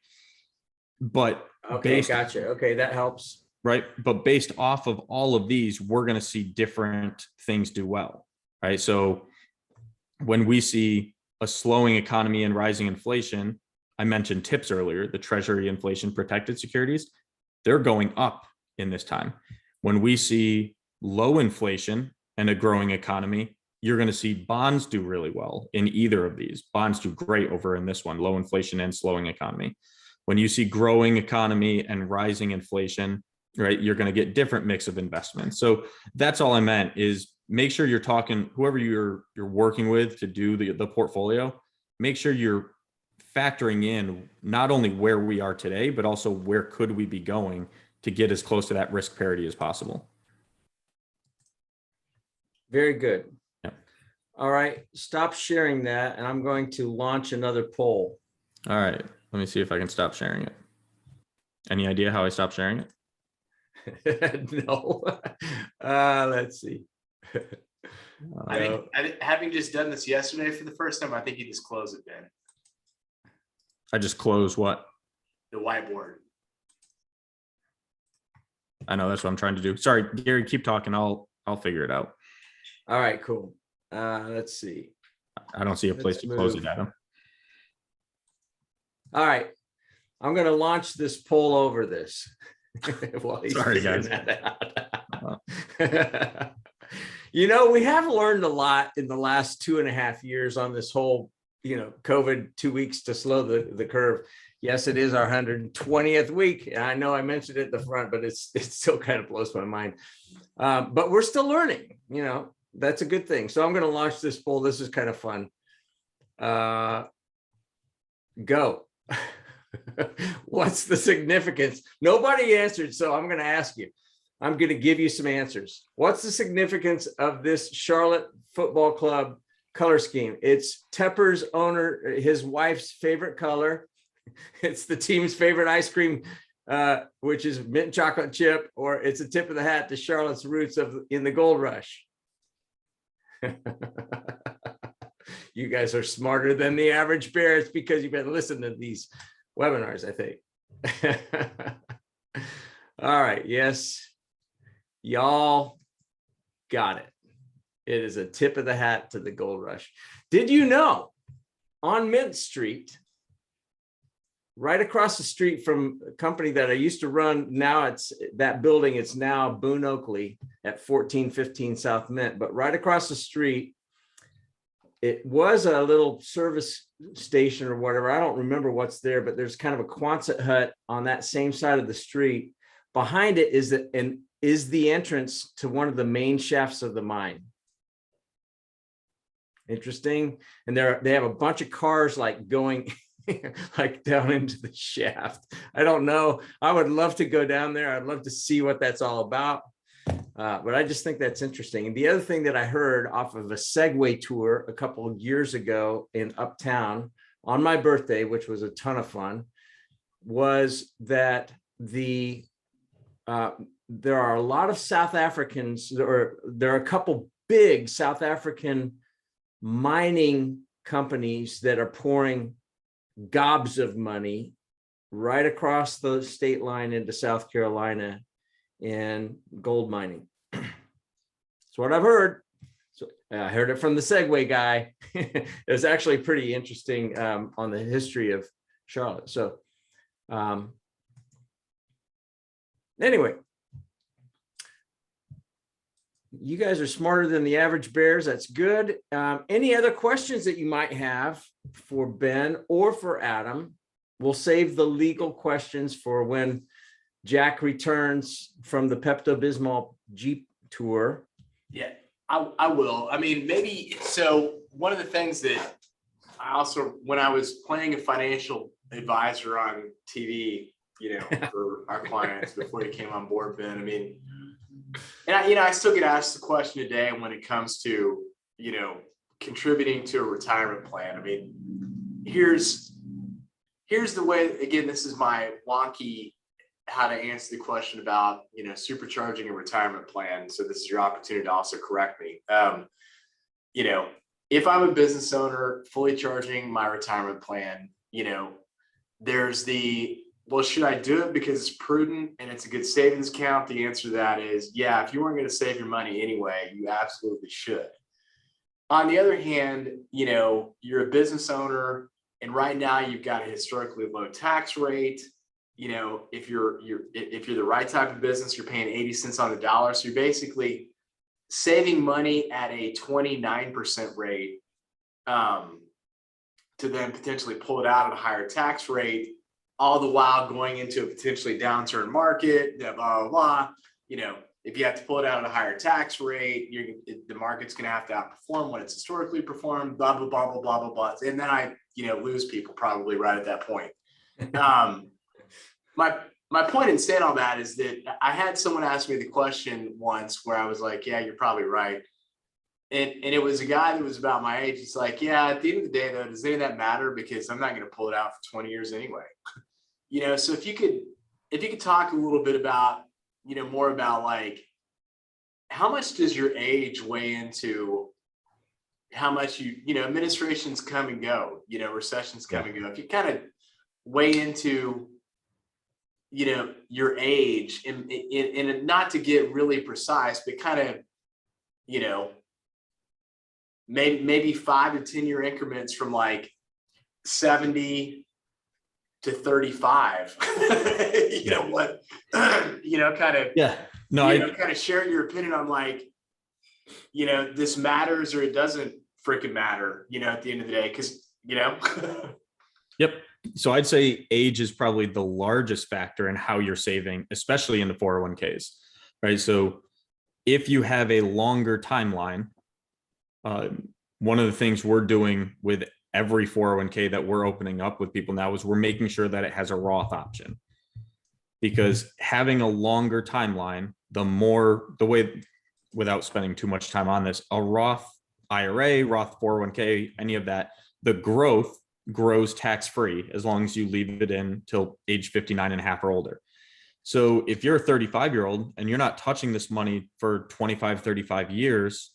B: But
A: okay, gotcha. Okay, that helps.
B: Right. But based off of all of these, we're going to see different things do well. Right. So when we see a slowing economy and rising inflation, I mentioned TIPS earlier, the Treasury inflation protected securities, they're going up in this time. When we see low inflation and a growing economy, you're going to see bonds do really well in either of these. Bonds do great over in this one, low inflation and slowing economy. When you see growing economy and rising inflation, right, you're going to get different mix of investments. So that's all I meant is make sure you're talking, whoever you're working with to do the portfolio, make sure you're factoring in not only where we are today, but also where could we be going to get as close to that risk parity as possible.
A: Very good.
B: Yep.
A: All right, stop sharing that, and I'm going to launch another poll.
B: All right. Let me see if I can stop sharing it. Any idea how I stopped sharing it?
A: No. Let's see.
C: Having just done this yesterday for the first time, I think you just close it, Ben.
B: I just close what?
C: The whiteboard.
B: I know that's what I'm trying to do. Sorry, Gary, keep talking. I'll figure it out.
A: All right, cool. Let's see.
B: I don't see a place
A: Let's
B: to close
A: move.
B: it, Adam.
A: All right. I'm going to launch this poll over this. While he's
B: Sorry,
A: figuring
B: guys.
A: that out. You know, we have learned a lot in the last 2.5 years on this whole, COVID 2 weeks to slow the curve. Yes, it is our 120th week. And I know I mentioned it at the front, but it still kind of blows my mind. But we're still learning, that's a good thing. So I'm going to launch this poll. This is kind of fun. Go. What's the significance? Nobody answered, so I'm going to ask you. I'm going to give you some answers. What's the significance of this Charlotte Football Club color scheme? It's Tepper's owner, his wife's favorite color. It's the team's favorite ice cream, which is mint chocolate chip, or it's a tip of the hat to Charlotte's roots in the gold rush. You guys are smarter than the average bear. It's because you've been listening to these webinars, I think. All right. Yes. Y'all got it. It is a tip of the hat to the gold rush. Did you know on Mint Street, right across the street from a company that I used to run, now it's that building, it's now Boone Oakley at 1415 South Mint, but right across the street, it was a little service station or whatever. I don't remember what's there, but there's kind of a Quonset hut on that same side of the street. Behind it is the entrance to one of the main shafts of the mine. Interesting. And they have a bunch of cars like going like down into the shaft. I don't know. I would love to go down there. I'd love to see what that's all about. But I just think that's interesting. And the other thing that I heard off of a Segway tour a couple of years ago in Uptown on my birthday, which was a ton of fun, was that there are a lot of South Africans, or there are a couple big South African mining companies that are pouring gobs of money right across the state line into South Carolina in gold mining. That's what I've heard. So I heard it from the Segway guy. It was actually pretty interesting on the history of Charlotte. So anyway, you guys are smarter than the average bears. That's good. Any other questions that you might have for Ben or for Adam? We'll save the legal questions for when Jack returns from the Pepto-Bismol Jeep tour.
C: Yeah, I will. I mean, maybe, so one of the things that I also, when I was playing a financial advisor on TV, for our clients before you came on board, Ben, I mean, and I still get asked the question today when it comes to, contributing to a retirement plan. I mean, here's the way, again, this is my wonky how to answer the question about, supercharging a retirement plan. So this is your opportunity to also correct me. If I'm a business owner fully charging my retirement plan, there's well, should I do it because it's prudent and it's a good savings account? The answer to that is, yeah, if you weren't going to save your money anyway, you absolutely should. On the other hand, you're a business owner and right now you've got a historically low tax rate. If you're the right type of business, you're paying 80 cents on the dollar. So you're basically saving money at a 29% rate to then potentially pull it out at a higher tax rate, all the while going into a potentially downturn market, blah, blah, blah. If you have to pull it out at a higher tax rate, the market's going to have to outperform what it's historically performed, blah, blah, blah, blah, blah, blah, blah. And then I, lose people probably right at that point. My point in saying all that is that I had someone ask me the question once where I was like, yeah, you're probably right. and it was a guy that was about my age. It's like, yeah, at the end of the day though, does any of that matter? Because I'm not going to pull it out for 20 years anyway. So if you could talk a little bit about, more about like, how much does your age weigh into how much administrations come and go, recessions come and go. If you kind of weigh into, your age and not to get really precise, but kind of, maybe 5 to 10 year increments from like 70 to 35, what, kind of, kind of share your opinion on like, this matters or it doesn't freaking matter, at the end of the day. Cause
B: Yep. So I'd say age is probably the largest factor in how you're saving, especially in the 401ks, right? So if you have a longer timeline, one of the things we're doing with every 401k that we're opening up with people now is we're making sure that it has a Roth option, because having a longer timeline, without spending too much time on this, a Roth IRA, Roth 401k, any of that, the growth grows tax-free as long as you leave it in till age 59 and a half or older. So if you're a 35-year-old and you're not touching this money for 25, 35 years,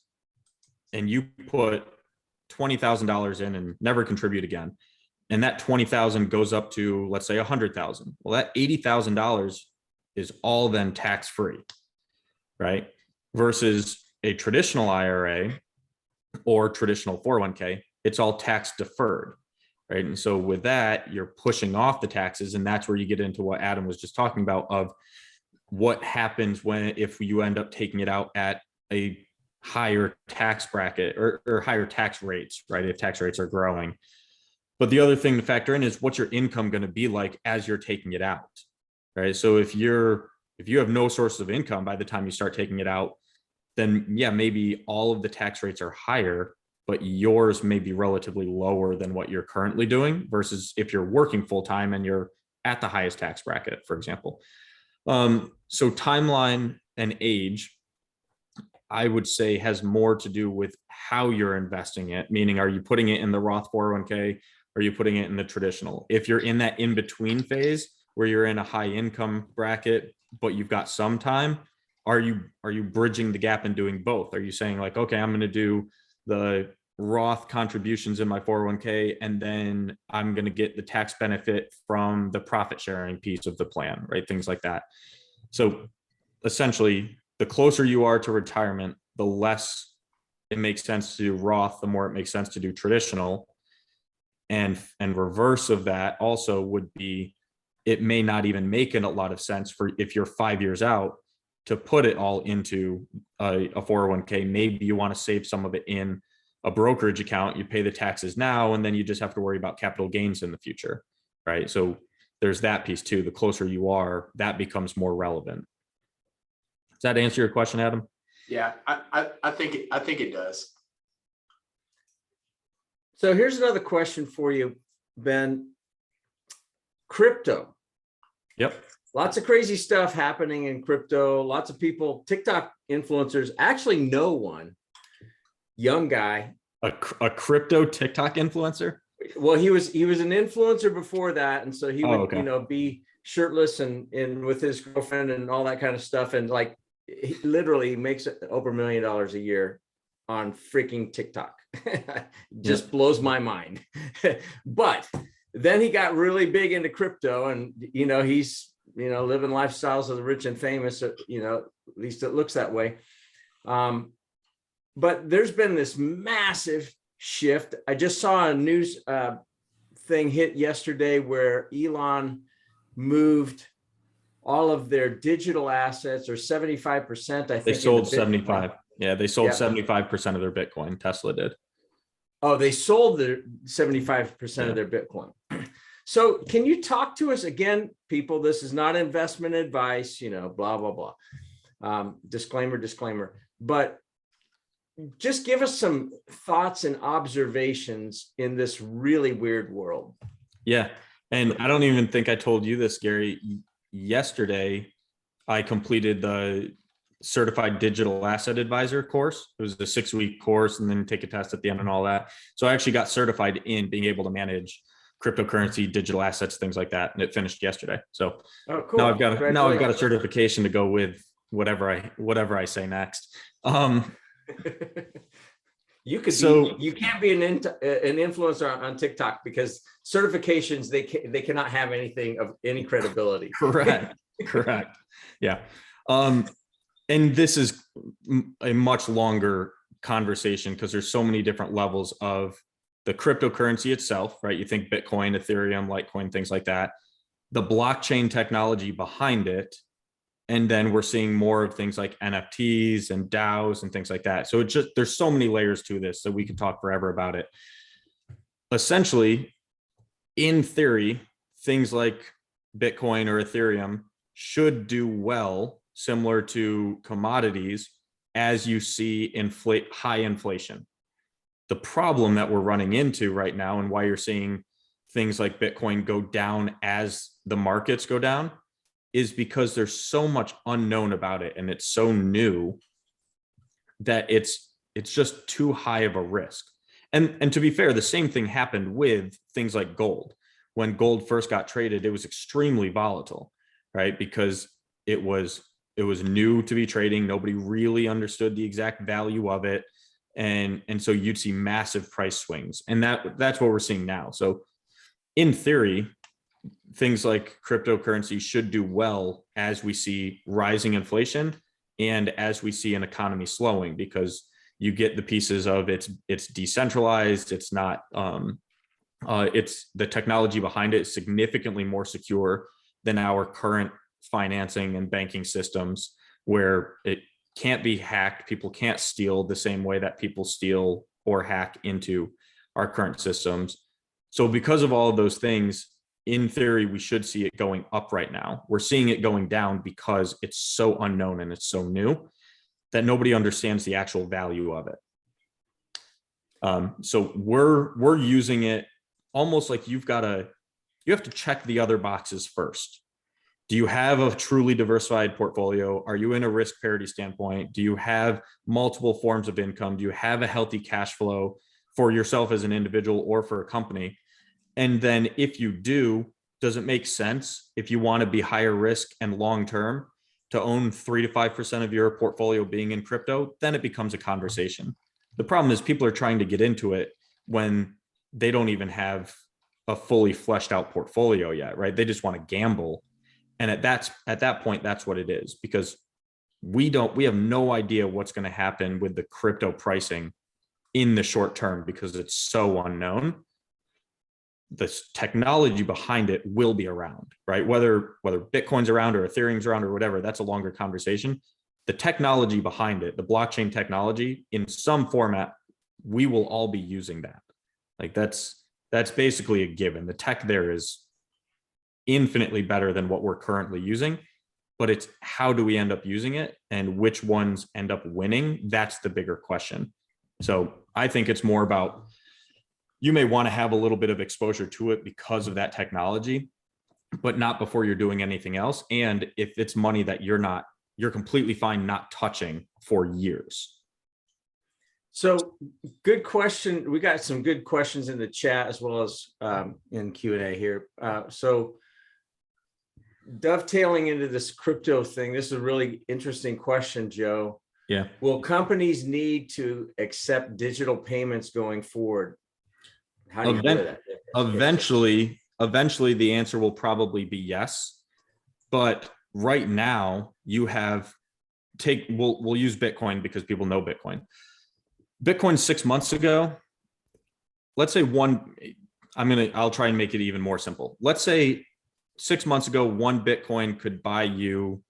B: and you put $20,000 in and never contribute again, and that 20,000 goes up to, let's say, 100,000. Well, that $80,000 is all then tax-free, right? Versus a traditional IRA or traditional 401k, it's all tax deferred, right? And so with that, you're pushing off the taxes, and that's where you get into what Adam was just talking about of what happens if you end up taking it out at a higher tax bracket or higher tax rates, right? If tax rates are growing. But the other thing to factor in is what's your income going to be like as you're taking it out, right? So if you have no source of income by the time you start taking it out, then yeah, maybe all of the tax rates are higher, but yours may be relatively lower than what you're currently doing versus if you're working full time and you're at the highest tax bracket, for example. So timeline and age, I would say, has more to do with how you're investing it, meaning, are you putting it in the Roth 401k? Are you putting it in the traditional? If you're in that in-between phase where you're in a high income bracket, but you've got some time, are you bridging the gap and doing both? Are you saying like, okay, I'm going to do the Roth contributions in my 401k, and then I'm going to get the tax benefit from the profit sharing piece of the plan, right? Things like that. So essentially, the closer you are to retirement, the less it makes sense to do Roth, the more it makes sense to do traditional. And reverse of that also would be, it may not even make a lot of sense for if you're 5 years out to put it all into a 401k. Maybe you want to save some of it in a brokerage account. You pay the taxes now, and then you just have to worry about capital gains in the future, right? So there's that piece too. The closer you are, that becomes more relevant. Does that answer your question, Adam?
C: Yeah, I think it does.
A: So here's another question for you, Ben. Crypto.
B: Yep.
A: Lots of crazy stuff happening in crypto. Lots of people, TikTok influencers, actually know one young guy.
B: A crypto TikTok influencer?
A: Well, he was an influencer before that. And so he would,
B: okay.
A: Be shirtless and with his girlfriend and all that kind of stuff. And like, he literally makes over $1 million a year on freaking TikTok. Just blows my mind. But then he got really big into crypto, and he's living lifestyles of the rich and famous, at least it looks that way. But there's been this massive shift. I just saw a news thing hit yesterday where Elon moved all of their digital assets, or 75%, I think.
B: They sold 75. Yeah, they sold 75% of their Bitcoin. Tesla did.
A: Oh, they sold their 75% of their Bitcoin. So can you talk to us again, people? This is not investment advice, blah, blah, blah. Disclaimer. But just give us some thoughts and observations in this really weird world.
B: Yeah. And I don't even think I told you this, Gary. Yesterday, I completed the certified digital asset advisor course. It was a 6-week course and then take a test at the end and all that. So I actually got certified in being able to manage cryptocurrency, digital assets, things like that. And it finished yesterday. So
A: Oh, cool.
B: now I've got a
A: Congratulations.
B: certification to go with whatever I say next.
A: You could
B: So-
A: be, you can't be an influencer on TikTok because certifications, they cannot have anything of any credibility.
B: Correct. Yeah. And this is a much longer conversation because there's so many different levels of the cryptocurrency itself, right? You think Bitcoin, Ethereum, Litecoin, things like that, the blockchain technology behind it. And then we're seeing more of things like NFTs and DAOs and things like that. So there's so many layers to this that we could talk forever about it. Essentially, in theory, things like Bitcoin or Ethereum should do well, similar to commodities, as you see high inflation. The problem that we're running into right now and why you're seeing things like Bitcoin go down as the markets go down is because there's so much unknown about it and it's so new that it's just too high of a risk. And to be fair, the same thing happened with things like gold. When gold first got traded, it was extremely volatile, right? Because it was new to be trading. Nobody really understood the exact value of it. And so you'd see massive price swings. And that's what we're seeing now. So in theory, things like cryptocurrency should do well as we see rising inflation and as we see an economy slowing, because you get the pieces of it's decentralized, it's not it's the technology behind it is significantly more secure than our current financing and banking systems, where it can't be hacked. People can't steal the same way that people steal or hack into our current systems. So because of all of those things, in theory, we should see it going up right now. We're seeing it going down because it's so unknown and it's so new that nobody understands the actual value of it. So we're using it almost like you have to check the other boxes first. Do you have a truly diversified portfolio? Are you in a risk parity standpoint? Do you have multiple forms of income? Do you have a healthy cash flow for yourself as an individual or for a company? And then if you do, does it make sense if you want to be higher risk and long-term to own 3 to 5% of your portfolio being in crypto? Then it becomes a conversation. The problem is people are trying to get into it when they don't even have a fully fleshed out portfolio yet, right? They just want to gamble. And at that point, that's what it is, because we have no idea what's going to happen with the crypto pricing in the short term because it's so unknown. The technology behind it will be around, right? Whether Bitcoin's around or Ethereum's around or whatever, that's a longer conversation. The technology behind it, the blockchain technology, in some format, we will all be using that. Like that's basically a given. The tech there is infinitely better than what we're currently using, but it's how do we end up using it and which ones end up winning? That's the bigger question. So I think it's more about, you may want to have a little bit of exposure to it because of that technology, but not before you're doing anything else. And if it's money that you're completely fine not touching for years.
A: So good question. We got some good questions in the chat as well as in Q&A here. So dovetailing into this crypto thing, this is a really interesting question, Joe.
B: Yeah.
A: Will companies need to accept digital payments going forward? How do you do that?
B: Eventually the answer will probably be yes. But right now we'll use Bitcoin because people know Bitcoin. Bitcoin 6 months ago, let's say I'll try and make it even more simple. Let's say 6 months ago, 1 Bitcoin could buy you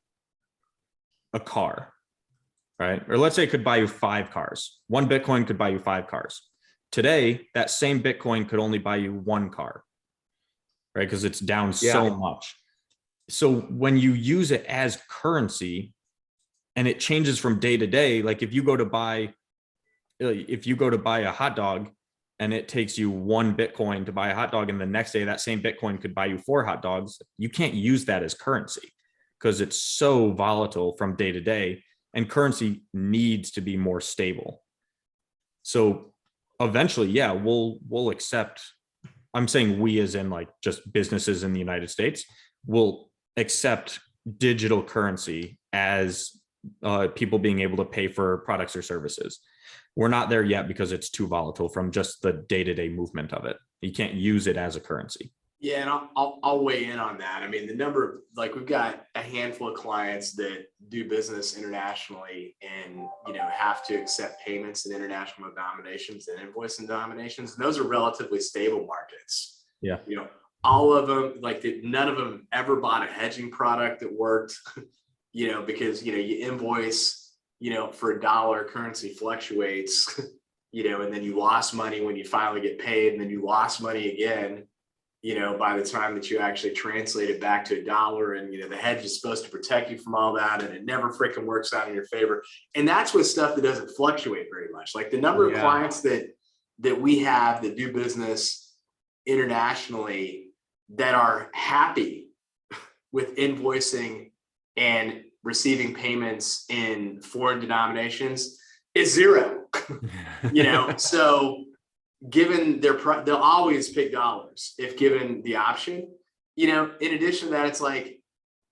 B: a car, right? Or let's say it could buy you 5 cars. 1 Bitcoin could buy you 5 cars. Today, that same Bitcoin could only buy you 1 car, right? Because it's down so much. So when you use it as currency and it changes from day to day, like if you go to buy a hot dog and it takes you 1 Bitcoin to buy a hot dog, and the next day that same Bitcoin could buy you 4 hot dogs, you can't use that as currency because it's so volatile from day to day. and currency needs to be more stable. So eventually, yeah, we'll accept, I'm saying we as in like just businesses in the United States will accept digital currency as people being able to pay for products or services. We're not there yet because it's too volatile from just the day-to-day movement of it. You can't use it as a currency.
C: Yeah, and I'll weigh in on that. I mean, the number, like we've got a handful of clients that do business internationally and, have to accept payments in international denominations and invoice denominations. And those are relatively stable markets.
B: Yeah.
C: All of them, none of them ever bought a hedging product that worked, because, you invoice, for a dollar, currency fluctuates, and then you lost money when you finally get paid, and then you lost money again, by the time that you actually translate it back to a dollar. And, the hedge is supposed to protect you from all that, and it never freaking works out in your favor. And that's with stuff that doesn't fluctuate very much. Like the number of clients that we have that do business internationally that are happy with invoicing and receiving payments in foreign denominations is zero. So given they'll always pick dollars if given the option. In addition to that, it's like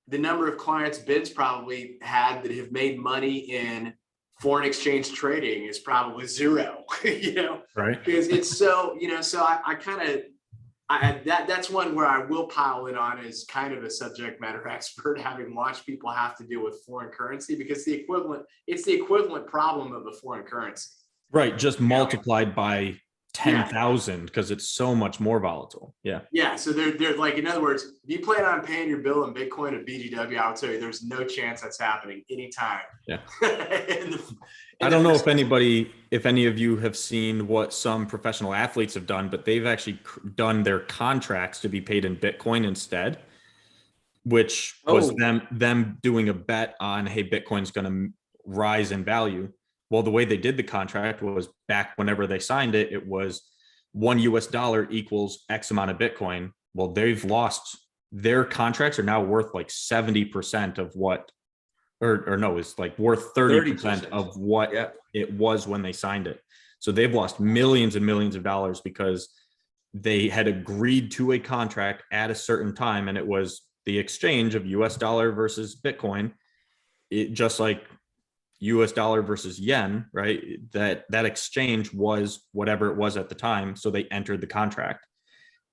C: the number of clients Ben's probably had that have made money in foreign exchange trading is probably zero.
B: Right?
C: Because it's so, so I kind of, that's one where I will pile in on as kind of a subject matter expert, having watched people have to deal with foreign currency, because it's the equivalent problem of a foreign currency.
B: Right. Just multiplied by 10,000 because it's so much more volatile. Yeah.
C: Yeah. So they're like, in other words, if you plan on paying your bill in Bitcoin or BGW, I would tell you there's no chance that's happening anytime.
B: Yeah. I don't know if any of you have seen what some professional athletes have done, but they've actually done their contracts to be paid in Bitcoin instead, which was them doing a bet on, hey, Bitcoin's going to rise in value. Well, the way they did the contract was back whenever they signed it, it was $1 equals X amount of Bitcoin. Well, they've lost, their contracts are now worth like 70% of what, or no, it's like worth 30% of what it was when they signed it. So they've lost millions and millions of dollars because they had agreed to a contract at a certain time, and it was the exchange of US dollar versus Bitcoin. It just like US dollar versus yen, right? That exchange was whatever it was at the time. So they entered the contract,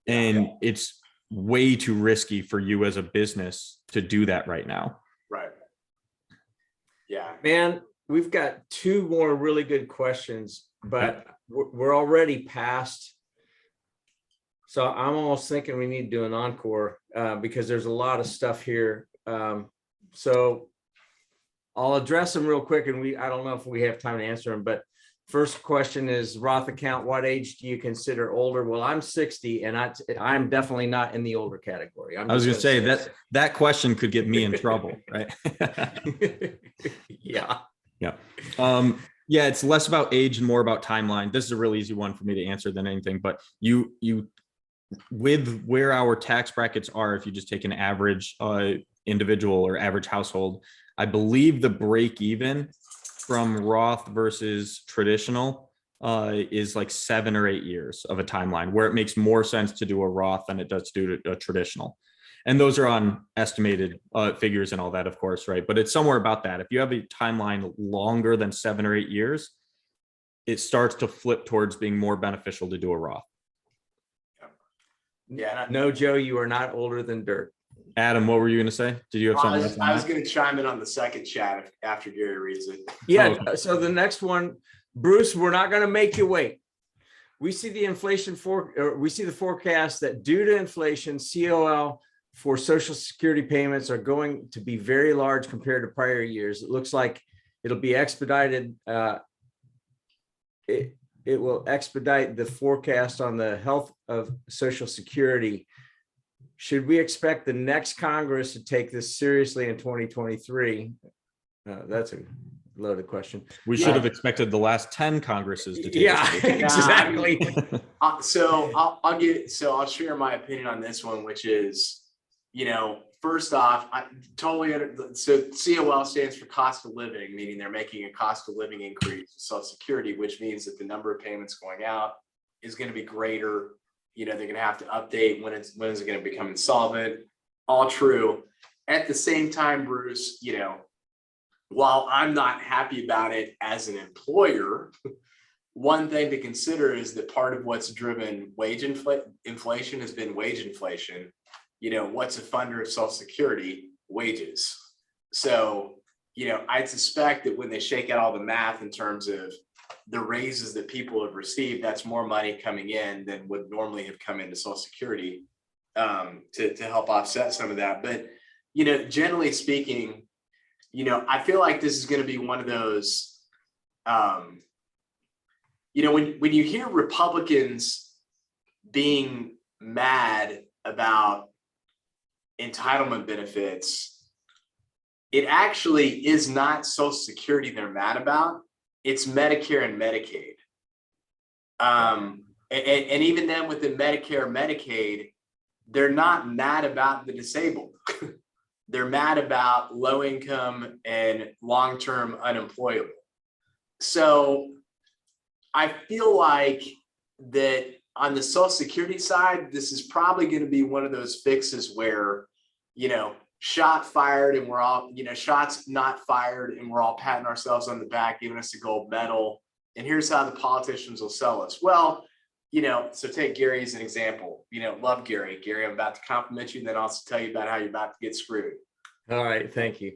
B: and it's way too risky for you as a business to do that right now.
C: Right. Yeah,
A: Man, we've got two more really good questions, but we're already past. So I'm almost thinking we need to do an encore because there's a lot of stuff here. So I'll address them real quick, and I don't know if we have time to answer them, but first question is Roth account. What age do you consider older? Well, I'm 60, and I'm definitely not in the older category. I was
B: going to say that question could get me in trouble, right?
A: Yeah.
B: Yeah, it's less about age and more about timeline. This is a really easy one for me to answer than anything, but you with where our tax brackets are, if you just take an average individual or average household, I believe the break even from Roth versus traditional is like 7 or 8 years of a timeline, where it makes more sense to do a Roth than it does to do a traditional. And those are on estimated figures and all that, of course, right? But it's somewhere about that. If you have a timeline longer than 7 or 8 years, it starts to flip towards being more beneficial to do a Roth.
C: Yeah.
A: No, Joe, you are not older than dirt.
B: Adam, what were you going to say? Did you have something else?
C: I was going to chime in on the second chat after Gary reads it.
A: Yeah. Oh, okay. So the next one, Bruce, we're not going to make you wait. We see the forecast that due to inflation, COL for Social Security payments are going to be very large compared to prior years. It looks like it'll be expedited. It will expedite the forecast on the health of Social Security. Should we expect the next Congress to take this seriously in 2023? That's a loaded question.
B: We should have expected the last 10 Congresses to take
A: this. Exactly.
C: So I'll share my opinion on this one, which is, first off, I totally so COL stands for cost of living, meaning they're making a cost of living increase in Social Security, which means that the number of payments going out is going to be greater. You know, they're going to have to update when is it going to become insolvent. All true. At the same time, Bruce, you know, while I'm not happy about it as an employer, one thing to consider is that part of what's driven wage inflation has been wage inflation. You know, what's a funder of Social Security? Wages. So, you know, I'd suspect that when they shake out all the math in terms of the raises that people have received, that's more money coming in than would normally have come into Social Security to help offset some of that. But, you know, generally speaking, you know, I feel like this is going to be one of those, you know, when you hear Republicans being mad about entitlement benefits, it actually is not Social Security they're mad about. It's Medicare and Medicaid. And even then within Medicare and Medicaid, they're not mad about the disabled. They're mad about low income and long-term unemployable. So I feel like that on the Social Security side, this is probably going to be one of those fixes where, you know, shot fired and we're all, you know, shots not fired and we're all patting ourselves on the back, giving us a gold medal. And here's how the politicians will sell us. Well, you know, so take Gary as an example. You know, love Gary. Gary, I'm about to compliment you and then also tell you about how you're about to get screwed.
A: All right, thank you.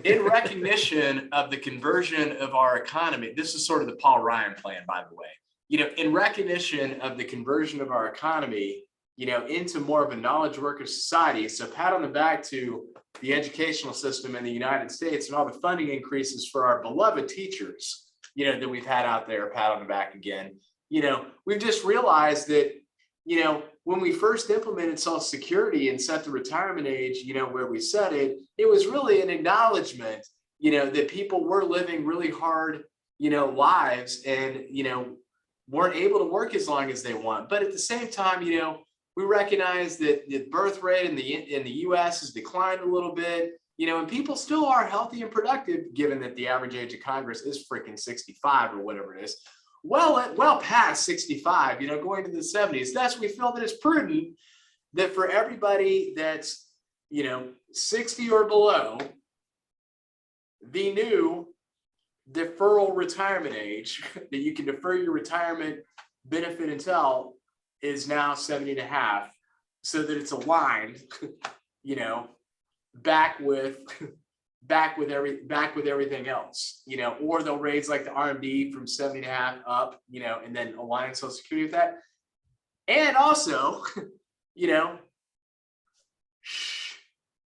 C: In recognition of the conversion of our economy, this is sort of the Paul Ryan plan, by the way. You know, in recognition of the conversion of our economy, you know, into more of a knowledge worker society. So pat on the back to the educational system in the United States and all the funding increases for our beloved teachers, you know, that we've had out there, pat on the back again. You know, we've just realized that, you know, when we first implemented Social Security and set the retirement age, you know, where we set it, it was really an acknowledgement, you know, that people were living really hard, you know, lives and, you know, weren't able to work as long as they want. But at the same time, you know, we recognize that the birth rate in the US has declined a little bit, you know, and people still are healthy and productive, given that the average age of Congress is freaking 65 or whatever it is. Well past 65, you know, going to the 70s. Thus, we feel that it's prudent that for everybody that's, you know, 60 or below, the new deferral retirement age that you can defer your retirement benefit until is now 70 and a half, so that it's aligned, you know, back with everything else, you know, or they'll raise like the RMD from 70 and a half up, you know, and then align Social Security with that. And also, you know,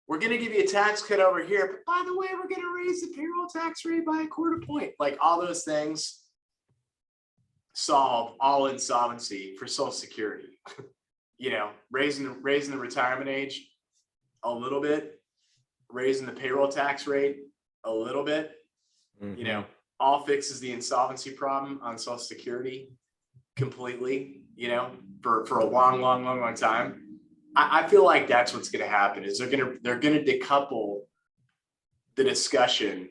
C: we're going to give you a tax cut over here, but by the way, we're going to raise the payroll tax rate by 1/4 point. Like all those things solve all insolvency for Social Security. You know, raising the retirement age a little bit, raising the payroll tax rate a little bit, you know, all fixes the insolvency problem on Social Security completely, you know, for a long time. I feel like that's what's going to happen is they're going to decouple the discussion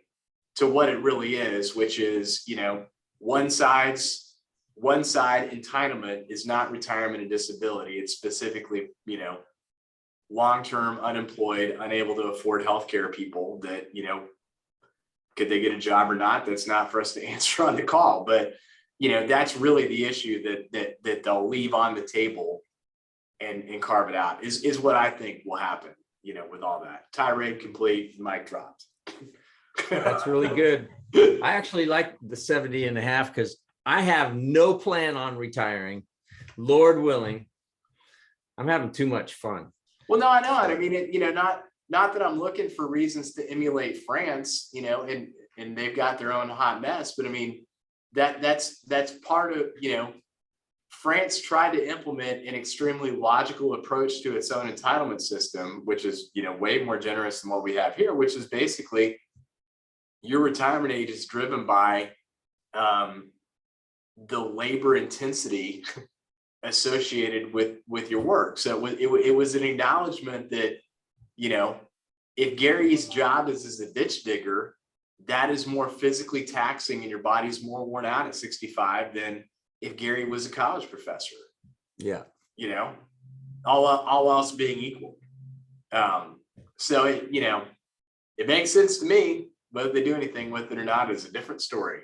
C: to what it really is, which is, you know, one side entitlement is not retirement and disability. It's specifically, you know, long-term unemployed, unable to afford healthcare people that, you know, could they get a job or not? That's not for us to answer on the call, but, you know, that's really the issue that they'll leave on the table and carve it out is what I think will happen, you know, with all that. Tirade complete, mic dropped.
A: That's really good. I actually like the 70 and a half because I have no plan on retiring. Lord willing, I'm having too much fun.
C: Well, no, I know it. I mean, you know, not that I'm looking for reasons to emulate France, you know, and they've got their own hot mess, but I mean, that's part of, you know, France tried to implement an extremely logical approach to its own entitlement system, which is, you know, way more generous than what we have here, which is basically your retirement age is driven by the labor intensity associated with your work. So it was an acknowledgement that, you know, if Gary's job is as a ditch digger, that is more physically taxing and your body's more worn out at 65 than if Gary was a college professor.
A: Yeah.
C: You know, all else being equal. So it, you know, it makes sense to me. Whether they do anything with it or not is a different story.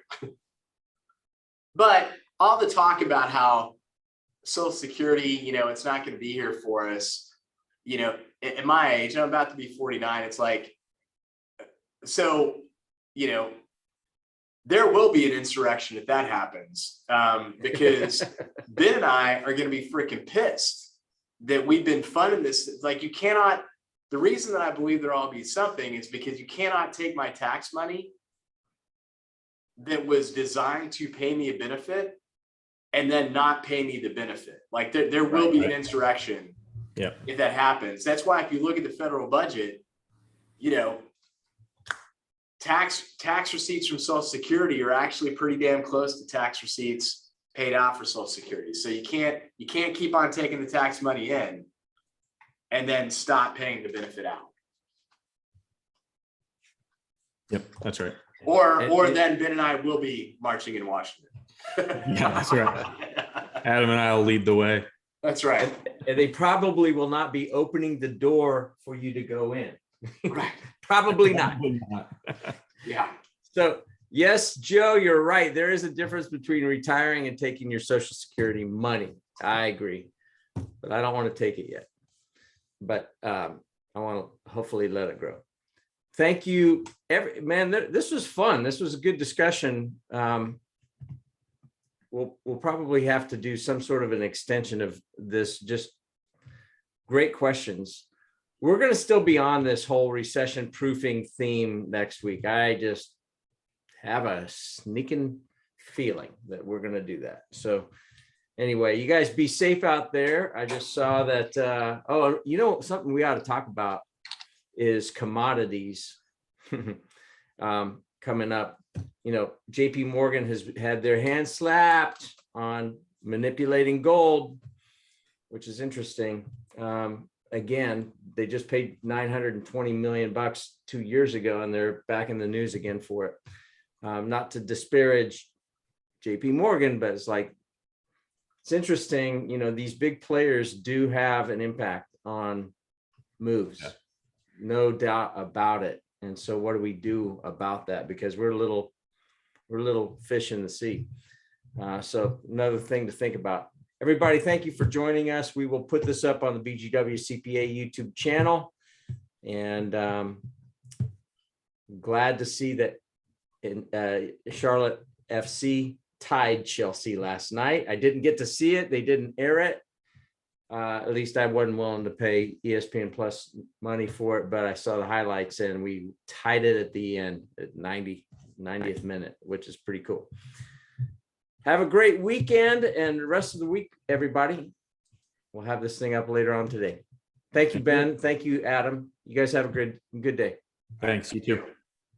C: But all the talk about how Social Security, you know, it's not going to be here for us. You know, at my age, I'm about to be 49. It's like, so, you know, there will be an insurrection if that happens, because Ben and I are going to be freaking pissed that we've been funding this. Like, you cannot, the reason that I believe there'll all be something is because you cannot take my tax money that was designed to pay me a benefit and then not pay me the benefit. Like, there will be an insurrection if that happens. That's why if you look at the federal budget, you know, tax receipts from Social Security are actually pretty damn close to tax receipts paid out for Social Security. So you can't keep on taking the tax money in and then stop paying the benefit out.
B: Yep, that's right.
C: Or then Ben and I will be marching in Washington.
B: Yeah, that's right. Adam and I will lead the way.
C: That's right.
A: And they probably will not be opening the door for you to go in.
C: Right.
A: Probably not.
C: Yeah.
A: So yes, Joe, you're right. There is a difference between retiring and taking your Social Security money. I agree, but I don't want to take it yet. But I want to hopefully let it grow. Thank you, man. This was fun. This was a good discussion. We'll probably have to do some sort of an extension of this. Just great questions. We're going to still be on this whole recession proofing theme next week. I just have a sneaking feeling that we're going to do that. So anyway, you guys be safe out there. I just saw that. Oh, you know, something we ought to talk about is commodities coming up. You know, JP Morgan has had their hands slapped on manipulating gold, which is interesting. Again, they just paid $920 million 2 years ago, and they're back in the news again for it. Not to disparage JP Morgan, but it's like, it's interesting. You know, these big players do have an impact on moves. Yeah. No doubt about it. And so what do we do about that? Because we're little fish in the sea. So another thing to think about. Everybody, thank you for joining us. We will put this up on the BGW CPA YouTube channel. And glad to see that Charlotte FC tied Chelsea last night. I didn't get to see it. They didn't air it. At least I wasn't willing to pay ESPN Plus money for it, but I saw the highlights and we tied it at the end at 90th minute, which is pretty cool. Have a great weekend and the rest of the week, everybody. We'll have this thing up later on today. Thank you, Ben. Thank you, Adam. You guys have a good day.
B: Thanks. You too.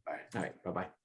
C: Bye.
A: All right. Bye-bye.